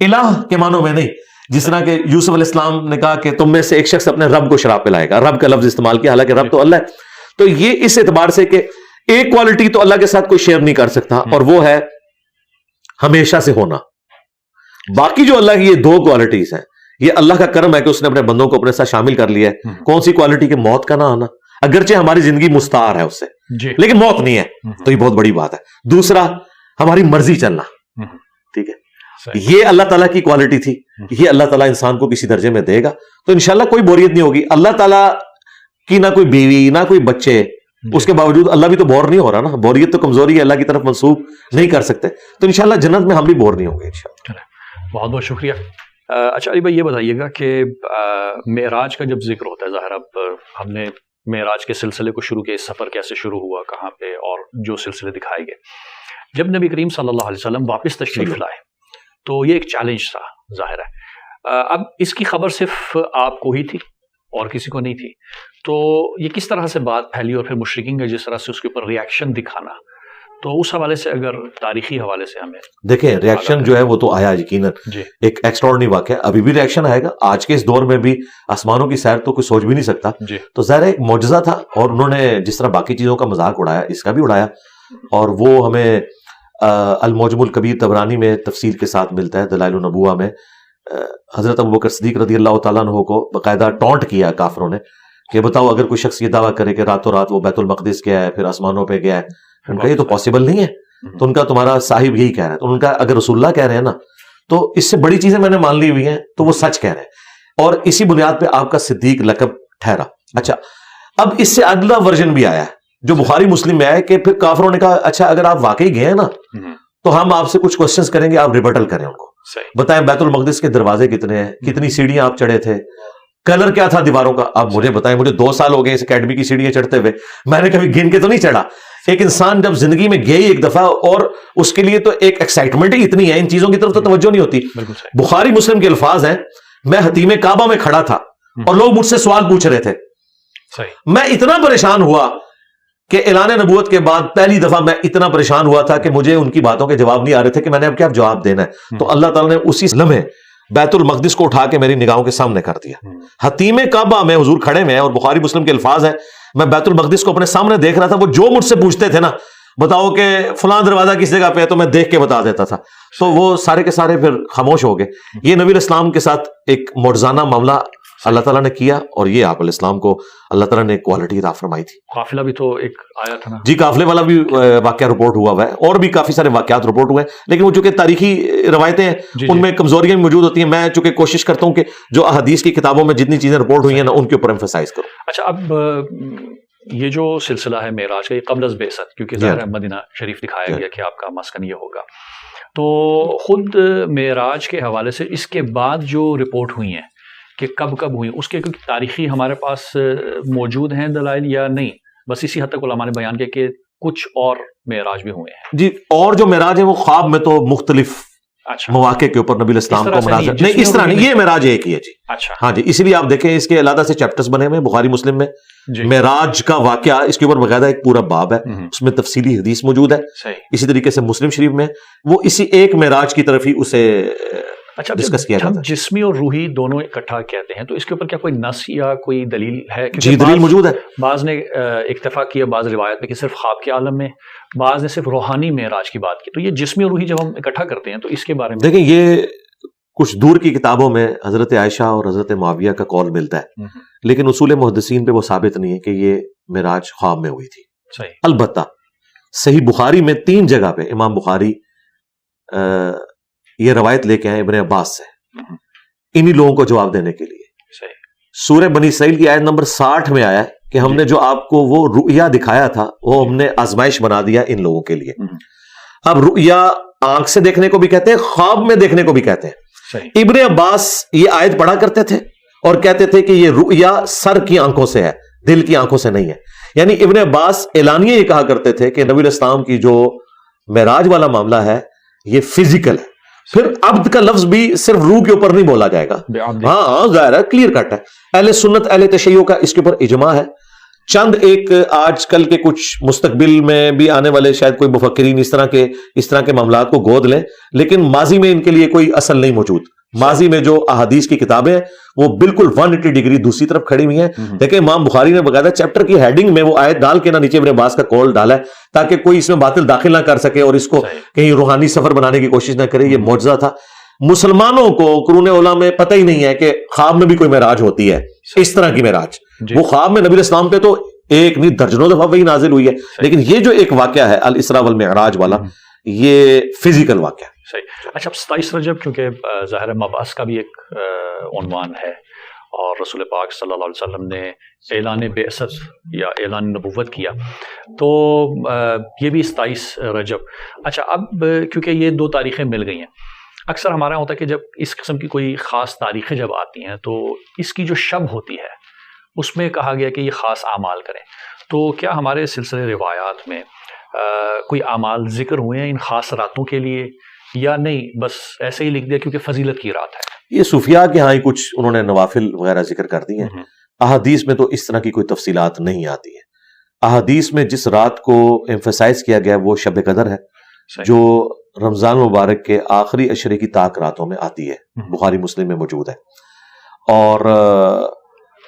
الہ کے معنوں میں نہیں. جس طرح کہ یوسف علیہ السلام نے کہا کہ تم میں سے ایک شخص اپنے رب کو شراب پلائے گا, رب کا لفظ استعمال کیا, حالانکہ رب تو اللہ ہے. تو یہ اس اعتبار سے کہ ایک کوالٹی تو اللہ کے ساتھ کوئی شیئر نہیں کر سکتا, اور وہ ہے ہمیشہ سے ہونا. باقی جو اللہ کی یہ دو کوالٹیز ہیں, یہ اللہ کا کرم ہے کہ اس نے اپنے بندوں کو اپنے ساتھ شامل کر لیا ہے. کون سی کوالٹی کہ موت کا نہ آنا, اگرچہ ہماری زندگی مستعار ہے اس سے, لیکن موت نہیں ہے, تو یہ بہت بڑی بات ہے. دوسرا ہماری مرضی چلنا, ٹھیک ہے, یہ اللہ تعالیٰ کی کوالٹی تھی, یہ اللہ تعالیٰ انسان کو کسی درجے میں دے گا تو انشاءاللہ کوئی بوریت نہیں ہوگی. اللہ تعالیٰ کی نہ کوئی بیوی نہ کوئی بچے, اس کے باوجود اللہ بھی تو بور نہیں ہو رہا نا. بوریت تو کمزوری ہے, اللہ کی طرف منسوب نہیں کر سکتے. تو انشاءاللہ جنت میں ہم بھی بور نہیں ہوں گے انشاءاللہ. بہت بہت شکریہ. اچھا علی بھائی, یہ بتائیے گا کہ معراج کا جب ذکر ہوتا ہے, ظاہر اب ہم نے معراج کے سلسلے کو شروع کیا, اس سفر کیسے شروع ہوا, کہاں پہ, اور جو سلسلے دکھائے گئے. جب نبی کریم صلی اللہ علیہ وسلم واپس تشریف لائے تو یہ ایک چیلنج تھا, ظاہر ہے. اب اس کی خبر صرف آپ کو ہی تھی اور کسی کو نہیں تھی, تو یہ کس طرح سے بات پھیلی, اور پھر مشرکین کا جس طرح سے اس کے اوپر ریاکشن دکھانا, تو اس حوالے سے اگر تاریخی حوالے سے ہمیں دیکھیں. ریاکشن جو ہے وہ تو آیا یقیناً, ایک ایکسٹراڈنری واقعہ, ابھی بھی ریاکشن آئے گا. آج کے اس دور میں بھی آسمانوں کی سیر تو کوئی سوچ بھی نہیں سکتا. تو ظاہر ایک معجزہ تھا, اور انہوں نے جس طرح باقی چیزوں کا مذاق اڑایا, اس کا بھی اڑایا. اور وہ ہمیں المعجم الکبیر طبرانی میں تفصیل کے ساتھ ملتا ہے. دلائل النبوہ میں حضرت ابوبکر صدیق رضی اللہ تعالیٰ عنہ کو باقاعدہ ٹونٹ کیا کافروں نے کہ بتاؤ اگر کوئی شخص یہ دعویٰ کرے کہ راتوں رات وہ بیت المقدس گیا ہے, پھر آسمانوں پہ گیا ہے, ان کا یہ تو پاسبل نہیں ہے. تو ان کا تمہارا صاحب یہی کہہ رہا ہے. تو ان کا اگر رسول اللہ کہہ رہے ہیں نا, تو اس سے بڑی چیزیں میں نے مان لی ہوئی ہیں, تو وہ سچ کہہ رہے ہیں, اور اسی بنیاد پہ آپ کا صدیق لقب ٹھہرا. اچھا, اب اس سے اگلا ورژن بھی آیا ہے جو بخاری مسلم میں آیا کہ پھر کافروں نے کہا اچھا اگر آپ واقعی گئے ہیں نا, تو ہم آپ سے کچھ کوشچنز کریں گے, آپ ریبٹل کریں ان کو. بتائیں بیت المقدس کے دروازے کتنے ہیں, کتنی سیڑھیاں آپ چڑھے تھے, کلر کیا تھا دیواروں کا, آپ مجھے بتائیں. مجھے 2 سال ہو گئے اس اکیڈمی کی سیڑھیاں چڑھتے ہوئے, میں نے کبھی گن کے تو نہیں چڑھا. ایک انسان جب زندگی میں گئے ایک دفعہ, اور اس کے لیے تو ایک ایکسائٹمنٹ ہی اتنی ہے, ان چیزوں کی طرف تو توجہ نہیں ہوتی. بخاری مسلم کے الفاظ ہیں, میں حتیم کعبہ میں کھڑا تھا اور لوگ مجھ سے سوال پوچھ رہے تھے. میں اتنا پریشان ہوا کہ اعلان نبوت کے بعد پہلی دفعہ میں اتنا پریشان ہوا تھا کہ مجھے ان کی باتوں کے جواب نہیں آ رہے تھے کہ میں نے اب کیا جواب دینا ہے. تو اللہ تعالیٰ نے اسی لمحے بیت المقدس کو اٹھا کے میری نگاہوں کے سامنے کر دیا. حتیم کعبہ میں حضور کھڑے میں, اور بخاری مسلم کے الفاظ ہیں, میں بیت المقدس کو اپنے سامنے دیکھ رہا تھا. وہ جو مجھ سے پوچھتے تھے نا, بتاؤ کہ فلاں دروازہ کس جگہ پہ ہے, تو میں دیکھ کے بتا دیتا تھا. تو وہ سارے کے سارے پھر خاموش ہو گئے. یہ نبی اسلام کے ساتھ ایک معجزانہ معاملہ اللہ تعالیٰ نے کیا, اور یہ آپ علیہ السلام کو اللہ تعالیٰ نے کوالٹی عطا فرمائی تھی. قافلہ بھی تو ایک آیا تھا نا. جی, قافلے والا بھی واقعہ رپورٹ ہوا ہے, اور بھی کافی سارے واقعات رپورٹ ہوئے ہیں, لیکن وہ چونکہ تاریخی روایتیں ہیں, ان میں کمزوریاں بھی موجود ہوتی ہیں. میں چونکہ کوشش کرتا ہوں کہ جو احادیث کی کتابوں میں جتنی چیزیں رپورٹ ہوئی ہیں نا, ان کے اوپر ایمفسائز کروں. اچھا, اب یہ جو سلسلہ ہے معراج کا, یہ قبل از بعثت, کیونکہ ظاہر مدینہ شریف دکھایا گیا کہ آپ کا مسکن یہ ہوگا, تو خود معراج کے حوالے سے اس کے بعد جو رپورٹ ہوئی ہیں کہ کب کب ہوئی, اس کے کیونکہ تاریخی ہمارے پاس موجود ہیں دلائل یا نہیں, بس اسی حد تک علماء نے بیان کیا کہ کچھ اور معراج بھی ہوئے ہیں. جی, اور جو معراج ہیں وہ خواب میں تو مختلف مواقع کے اوپر نبی اسلام کو مناظر نہیں, اس طرح نہیں, یہ معراج ایک ہی ہے. جی اچھا, ہاں جی, اسی لیے آپ دیکھیں اس کے علیحدہ سے چیپٹرز بنے ہوئے ہیں بخاری مسلم میں. معراج کا واقعہ اس کے اوپر باقاعدہ ایک پورا باب ہے, اس میں تفصیلی حدیث موجود ہے. اسی طریقے سے مسلم شریف میں وہ اسی ایک معراج کی طرف ہی اسے اچھا ڈسکس کیا جاتا ہے. جسمی اور روحی دونوں اکٹھا کہتے ہیں, تو اس کے اوپر کیا کوئی نص یا کوئی دلیل ہے؟ جی دلیل موجود ہے. بعض نے اکتفا کیا بعض روایت میں کہ صرف خواب کے عالم میں, بعض نے صرف روحانی معراج کی بات کی. تو یہ جسمی اور روحی جب ہم اکٹھا کرتے ہیں تو اس کے بارے میں دیکھیں, یہ کچھ دور کی کتابوں میں حضرت عائشہ اور حضرت معاویہ کا قول ملتا ہے، لیکن اصول محدثین پہ وہ ثابت نہیں ہے کہ یہ معراج خواب میں ہوئی تھی. صحیح. البتہ صحیح بخاری میں 3 جگہ پہ امام بخاری یہ روایت لے کے آئے ابن عباس سے انہی لوگوں کو جواب دینے کے لیے. صحیح. سورہ بنی اسرائیل کی آیت نمبر 60 میں آیا ہے کہ ہم نے جو آپ کو وہ رؤیا دکھایا تھا وہ ہم نے آزمائش بنا دیا ان لوگوں کے لیے. اب رؤیا آنکھ سے دیکھنے کو بھی کہتے ہیں، خواب میں دیکھنے کو بھی کہتے ہیں. صحیح. ابن عباس یہ آیت پڑھا کرتے تھے اور کہتے تھے کہ یہ رؤیا سر کی آنکھوں سے ہے، دل کی آنکھوں سے نہیں ہے. یعنی ابن عباس اعلانیہ یہ کہا کرتے تھے کہ نبی الاسلام کی جو معراج والا معاملہ ہے یہ فزیکل ہے. پھر عبد کا لفظ بھی صرف روح کے اوپر نہیں بولا جائے گا. ہاں ظاہر ہے، کلیئر کٹ ہے. اہل سنت اہل تشیع کا اس کے اوپر اجماع ہے. چند ایک آج کل کے کچھ مستقبل میں بھی آنے والے شاید کوئی مفکرین اس طرح کے معاملات کو گود لیں، لیکن ماضی میں ان کے لیے کوئی اصل نہیں موجود. ماضی میں جو احادیث کی کتابیں ہیں وہ بالکل 180 ڈگری دوسری طرف کھڑی ہوئی ہیں. دیکھیں امام بخاری نے باقاعدہ چیپٹر کی ہیڈنگ میں وہ آیت ڈال کے نیچے ابن عباس کا قول ڈالا ہے تاکہ کوئی اس میں باطل داخل نہ کر سکے اور اس کو کہیں روحانی سفر بنانے کی کوشش نہ کرے. یہ معجزہ تھا. مسلمانوں کو قرون اولیٰ میں پتہ ہی نہیں ہے کہ خواب میں بھی کوئی معراج ہوتی ہے، اس طرح کی معراج. وہ خواب میں نبی الاسلام پہ تو ایک نہیں درجنوں دفعہ وہی نازل ہوئی ہے، لیکن یہ جو ایک واقعہ ہے الاسراء والمعراج والا یہ فزیکل واقعہ. صحیح. اچھا 27 رجب کیونکہ ظاہر مبعث کا بھی ایک عنوان ہے اور رسول پاک صلی اللہ علیہ وسلم نے اعلان بعثت یا اعلان نبوت کیا، تو یہ بھی 27 رجب. اچھا اب کیونکہ یہ 2 تاریخیں مل گئی ہیں، اکثر ہمارا ہوتا ہے کہ جب اس قسم کی کوئی خاص تاریخیں جب آتی ہیں تو اس کی جو شب ہوتی ہے اس میں کہا گیا کہ یہ خاص اعمال کریں. تو کیا ہمارے سلسلے روایات میں کوئی اعمال ذکر ہوئے ہیں ان خاص راتوں کے لیے یا نہیں، بس ایسے ہی لکھ دیا کیونکہ فضیلت کی رات ہے؟ یہ صوفیاء کے ہاں ہی کچھ انہوں نے نوافل وغیرہ ذکر کر دی ہیں. احادیث میں تو اس طرح کی کوئی تفصیلات نہیں آتی ہیں. احادیث میں جس رات کو ایمفیسائز کیا گیا وہ شب قدر ہے جو رمضان مبارک کے آخری عشرے کی طاق راتوں میں آتی ہے، بخاری مسلم میں موجود ہے. اور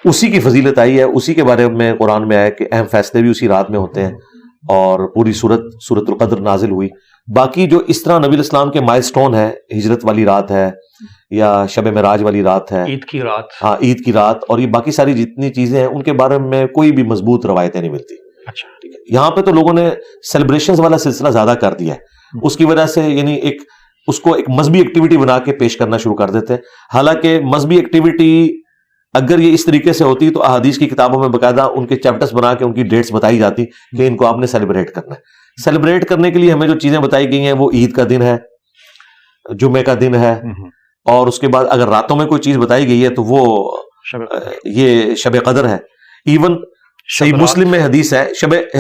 اسی کی فضیلت آئی ہے، اسی کے بارے میں قرآن میں آیا کہ اہم فیصلے بھی اسی رات میں ہوتے ہیں اور پوری سورۃ القدر نازل ہوئی. باقی جو اس طرح نبی الاسلام کے مائل سٹون ہے، ہجرت والی رات ہے یا شب معراج والی رات ہے، عید کی رات، ہاں عید کی رات، اور یہ باقی ساری جتنی چیزیں ہیں ان کے بارے میں کوئی بھی مضبوط روایتیں نہیں ملتی. اچھا یہاں پہ تو لوگوں نے سیلیبریشنز والا سلسلہ زیادہ کر دیا ہے، اس کی وجہ سے یعنی اس کو ایک مذہبی ایکٹیویٹی بنا کے پیش کرنا شروع کر دیتے ہیں. حالانکہ مذہبی ایکٹیویٹی اگر یہ اس طریقے سے ہوتی تو احادیث کی کتابوں میں باقاعدہ ان کے چیپٹرز بنا کے ان کی ڈیٹس بتائی جاتی کہ ان کو آپ نے سیلیبریٹ کرنا ہے. سیلیبریٹ کرنے کے لیے ہمیں جو چیزیں بتائی گئی ہیں وہ عید کا دن ہے، جمعے کا دن ہے، اور اس کے بعد اگر راتوں میں کوئی چیز بتائی گئی ہے تو وہ یہ شب قدر ہے. ایون صحیح مسلم میں حدیث ہے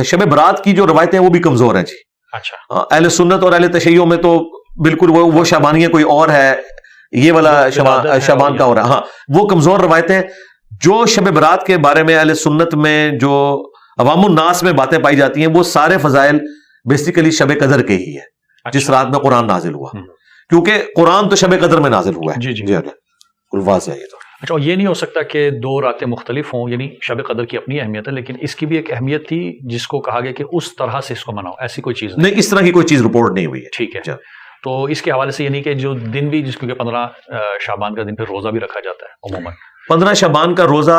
شب برات کی جو روایتیں وہ بھی کمزور ہیں جی. اچھا اہل سنت اور اہل تشیع میں تو بالکل وہ شابانیہ کوئی اور ہے، یہ والا شابان کا ہو رہا ہے. ہاں وہ کمزور روایتیں. جو شب برات کے بارے میں اہل سنت میں جو عوام الناس میں باتیں پائی جاتی ہیں وہ سارے فضائل بیسیکلی شب قدر کے ہی ہے جس رات میں قرآن نازل ہوا، کیونکہ قرآن تو شب قدر میں نازل ہوا ہے. جی واضح ہے یہ تو. اچھا یہ نہیں ہو سکتا کہ 2 راتیں مختلف ہوں، یعنی شب قدر کی اپنی اہمیت ہے لیکن اس کی بھی ایک اہمیت تھی جس کو کہا گیا کہ اس طرح سے اس کو مناؤ، ایسی کوئی چیز نہیں، اس طرح کی کوئی چیز رپورٹ نہیں ہوئی ہے. ٹھیک ہے. تو اس کے حوالے سے یعنی کہ جو دن بھی جس کو 15 شعبان کا دن پھر روزہ بھی رکھا جاتا ہے عموماً 15 شعبان کا روزہ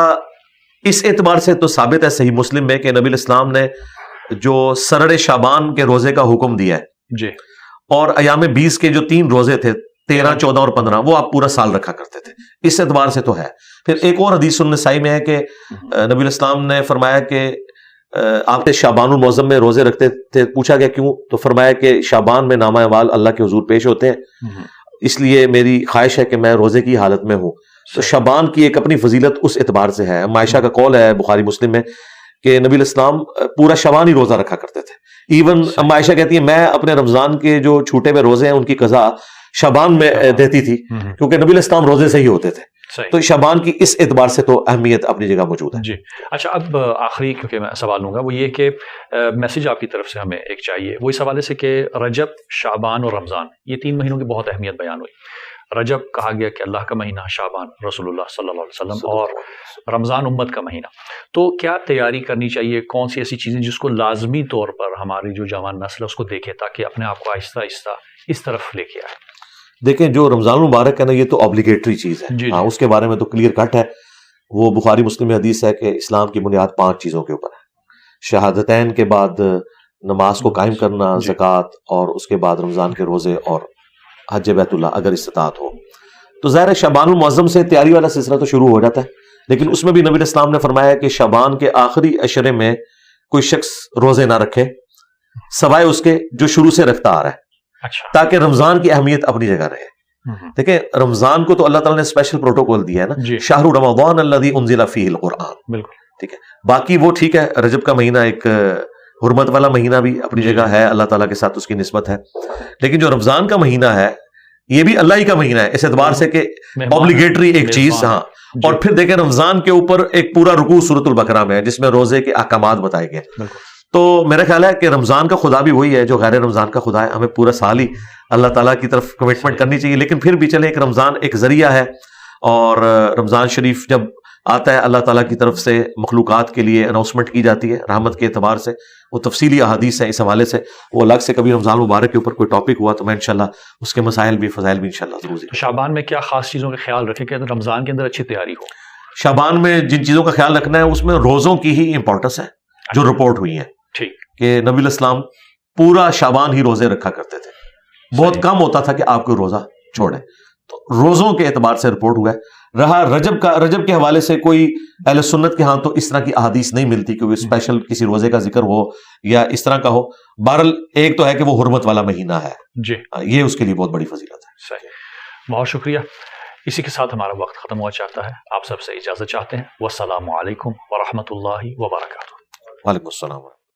اس اعتبار سے تو ثابت ہے صحیح مسلم میں کہ نبی الاسلام نے جو سرڑ شعبان کے روزے کا حکم دیا ہے جی، اور ایام 20 کے جو 3 روزے تھے 13 14 اور 15 وہ آپ پورا سال رکھا کرتے تھے، اس اعتبار سے تو ہے. پھر ایک اور حدیث النسائی میں ہے کہ نبی الاسلام نے فرمایا کہ آپ شعبان المعظم میں روزے رکھتے تھے. پوچھا گیا کیوں؟ تو فرمایا کہ شعبان میں نامہ اعمال اللہ کے حضور پیش ہوتے ہیں، اس لیے میری خواہش ہے کہ میں روزے کی حالت میں ہوں. تو شعبان کی ایک اپنی فضیلت اس اعتبار سے ہے. عائشہ کا قول ہے بخاری مسلم میں کہ نبی الاسلام پورا شعبان ہی روزہ رکھا کرتے تھے. ایون عائشہ کہتی ہے میں اپنے رمضان کے جو چھوٹے ہوئے روزے ہیں ان کی قضا شعبان میں دیتی تھی کیونکہ نبی الاسلام روزے سے ہی ہوتے تھے. تو شعبان کی اس اعتبار سے تو اہمیت اپنی جگہ موجود ہے. جی اچھا اب آخری کیونکہ میں سوال لوں گا وہ یہ کہ میسج آپ کی طرف سے ہمیں ایک چاہیے وہ اس حوالے سے کہ رجب، شعبان اور رمضان یہ 3 مہینوں کی بہت اہمیت بیان ہوئی. رجب کہا گیا کہ اللہ کا مہینہ، شعبان رسول اللہ صلی اللہ علیہ وسلم، اور رمضان امت کا مہینہ. تو کیا تیاری کرنی چاہیے؟ کون سی ایسی چیزیں جس کو لازمی طور پر ہماری جو جوان نسل ہے اس کو دیکھے تاکہ اپنے آپ کو آہستہ آہستہ اس طرف لے کے آئے؟ دیکھیں جو رمضان المبارک ہے نا، یہ تو obligatory چیز ہے. جی ہاں اس کے بارے میں تو کلیئر کٹ ہے. وہ بخاری مسلم میں حدیث ہے کہ اسلام کی بنیاد 5 چیزوں کے اوپر ہے. شہادتین کے بعد نماز کو قائم کرنا، زکوٰۃ، اور اس کے بعد رمضان کے روزے اور حج بیت اللہ اگر استطاعت ہو. تو ظاہر ہے شعبان المعظم سے تیاری والا سلسلہ تو شروع ہو جاتا ہے، لیکن اس میں بھی نبی اسلام نے فرمایا کہ شعبان کے آخری عشرے میں کوئی شخص روزے نہ رکھے سوائے اس کے جو شروع سے رکھتا آ رہا ہے، تاکہ رمضان کی اہمیت اپنی جگہ رہے. دیکھیں رمضان کو تو اللہ تعالیٰ نے اسپیشل پروٹوکول دیا ہے نا، شہر رمضان الذی انزل فیہ القرآن. بالکل ٹھیک ہے. باقی وہ ٹھیک ہے، رجب کا مہینہ ایک حرمت والا مہینہ بھی اپنی جگہ ہے، اللہ تعالیٰ کے ساتھ اس کی نسبت ہے. لیکن جو رمضان کا مہینہ ہے یہ بھی اللہ ہی کا مہینہ ہے اس اعتبار سے کہ اوبلیگیٹری ایک چیز. ہاں اور پھر دیکھیں رمضان کے اوپر ایک پورا رکوع سورۃ البقرہ میں ہے جس میں روزے کے احکامات بتائے گئے. تو میرا خیال ہے کہ رمضان کا خدا بھی وہی ہے جو غیر رمضان کا خدا ہے. ہمیں پورا سال ہی اللہ تعالیٰ کی طرف کمٹمنٹ کرنی چاہیے، لیکن پھر بھی چلے ایک رمضان ایک ذریعہ ہے. اور رمضان شریف جب آتا ہے اللہ تعالیٰ کی طرف سے مخلوقات کے لیے اناؤنسمنٹ کی جاتی ہے رحمت کے اعتبار سے. وہ تفصیلی احادیث ہیں اس حوالے سے، وہ الگ سے کبھی رمضان مبارک کے اوپر کوئی ٹاپک ہوا تو میں انشاءاللہ اس کے مسائل بھی فضائل بھی انشاءاللہ ضرور. شعبان میں کیا خاص چیزوں کا خیال رکھیں کہ رمضان کے اندر اچھی تیاری ہو؟ شعبان میں جن چیزوں کا خیال رکھنا ہے اس میں روزوں کی ہی امپورٹنس ہے جو رپورٹ ہوئی ہیں. ٹھیک کہ نبی الاسلام پورا شعبان ہی روزے رکھا کرتے تھے، بہت کم ہوتا تھا کہ آپ کوئی روزہ چھوڑے. تو روزوں کے اعتبار سے رپورٹ ہوا ہے. رہا رجب کے حوالے سے کوئی اہل سنت کے ہاں تو اس طرح کی احادیث نہیں ملتی کہ وہ اسپیشل کسی روزے کا ذکر ہو یا اس طرح کا ہو. بہرحال ایک تو ہے کہ وہ حرمت والا مہینہ ہے جی، یہ اس کے لیے بہت بڑی فضیلت ہے. صحیح، بہت شکریہ. اسی کے ساتھ ہمارا وقت ختم ہوا چاہتا ہے. آپ سب سے اجازت چاہتے ہیں. والسلام علیکم ورحمۃ اللہ وبرکاتہ. وعلیکم السلام.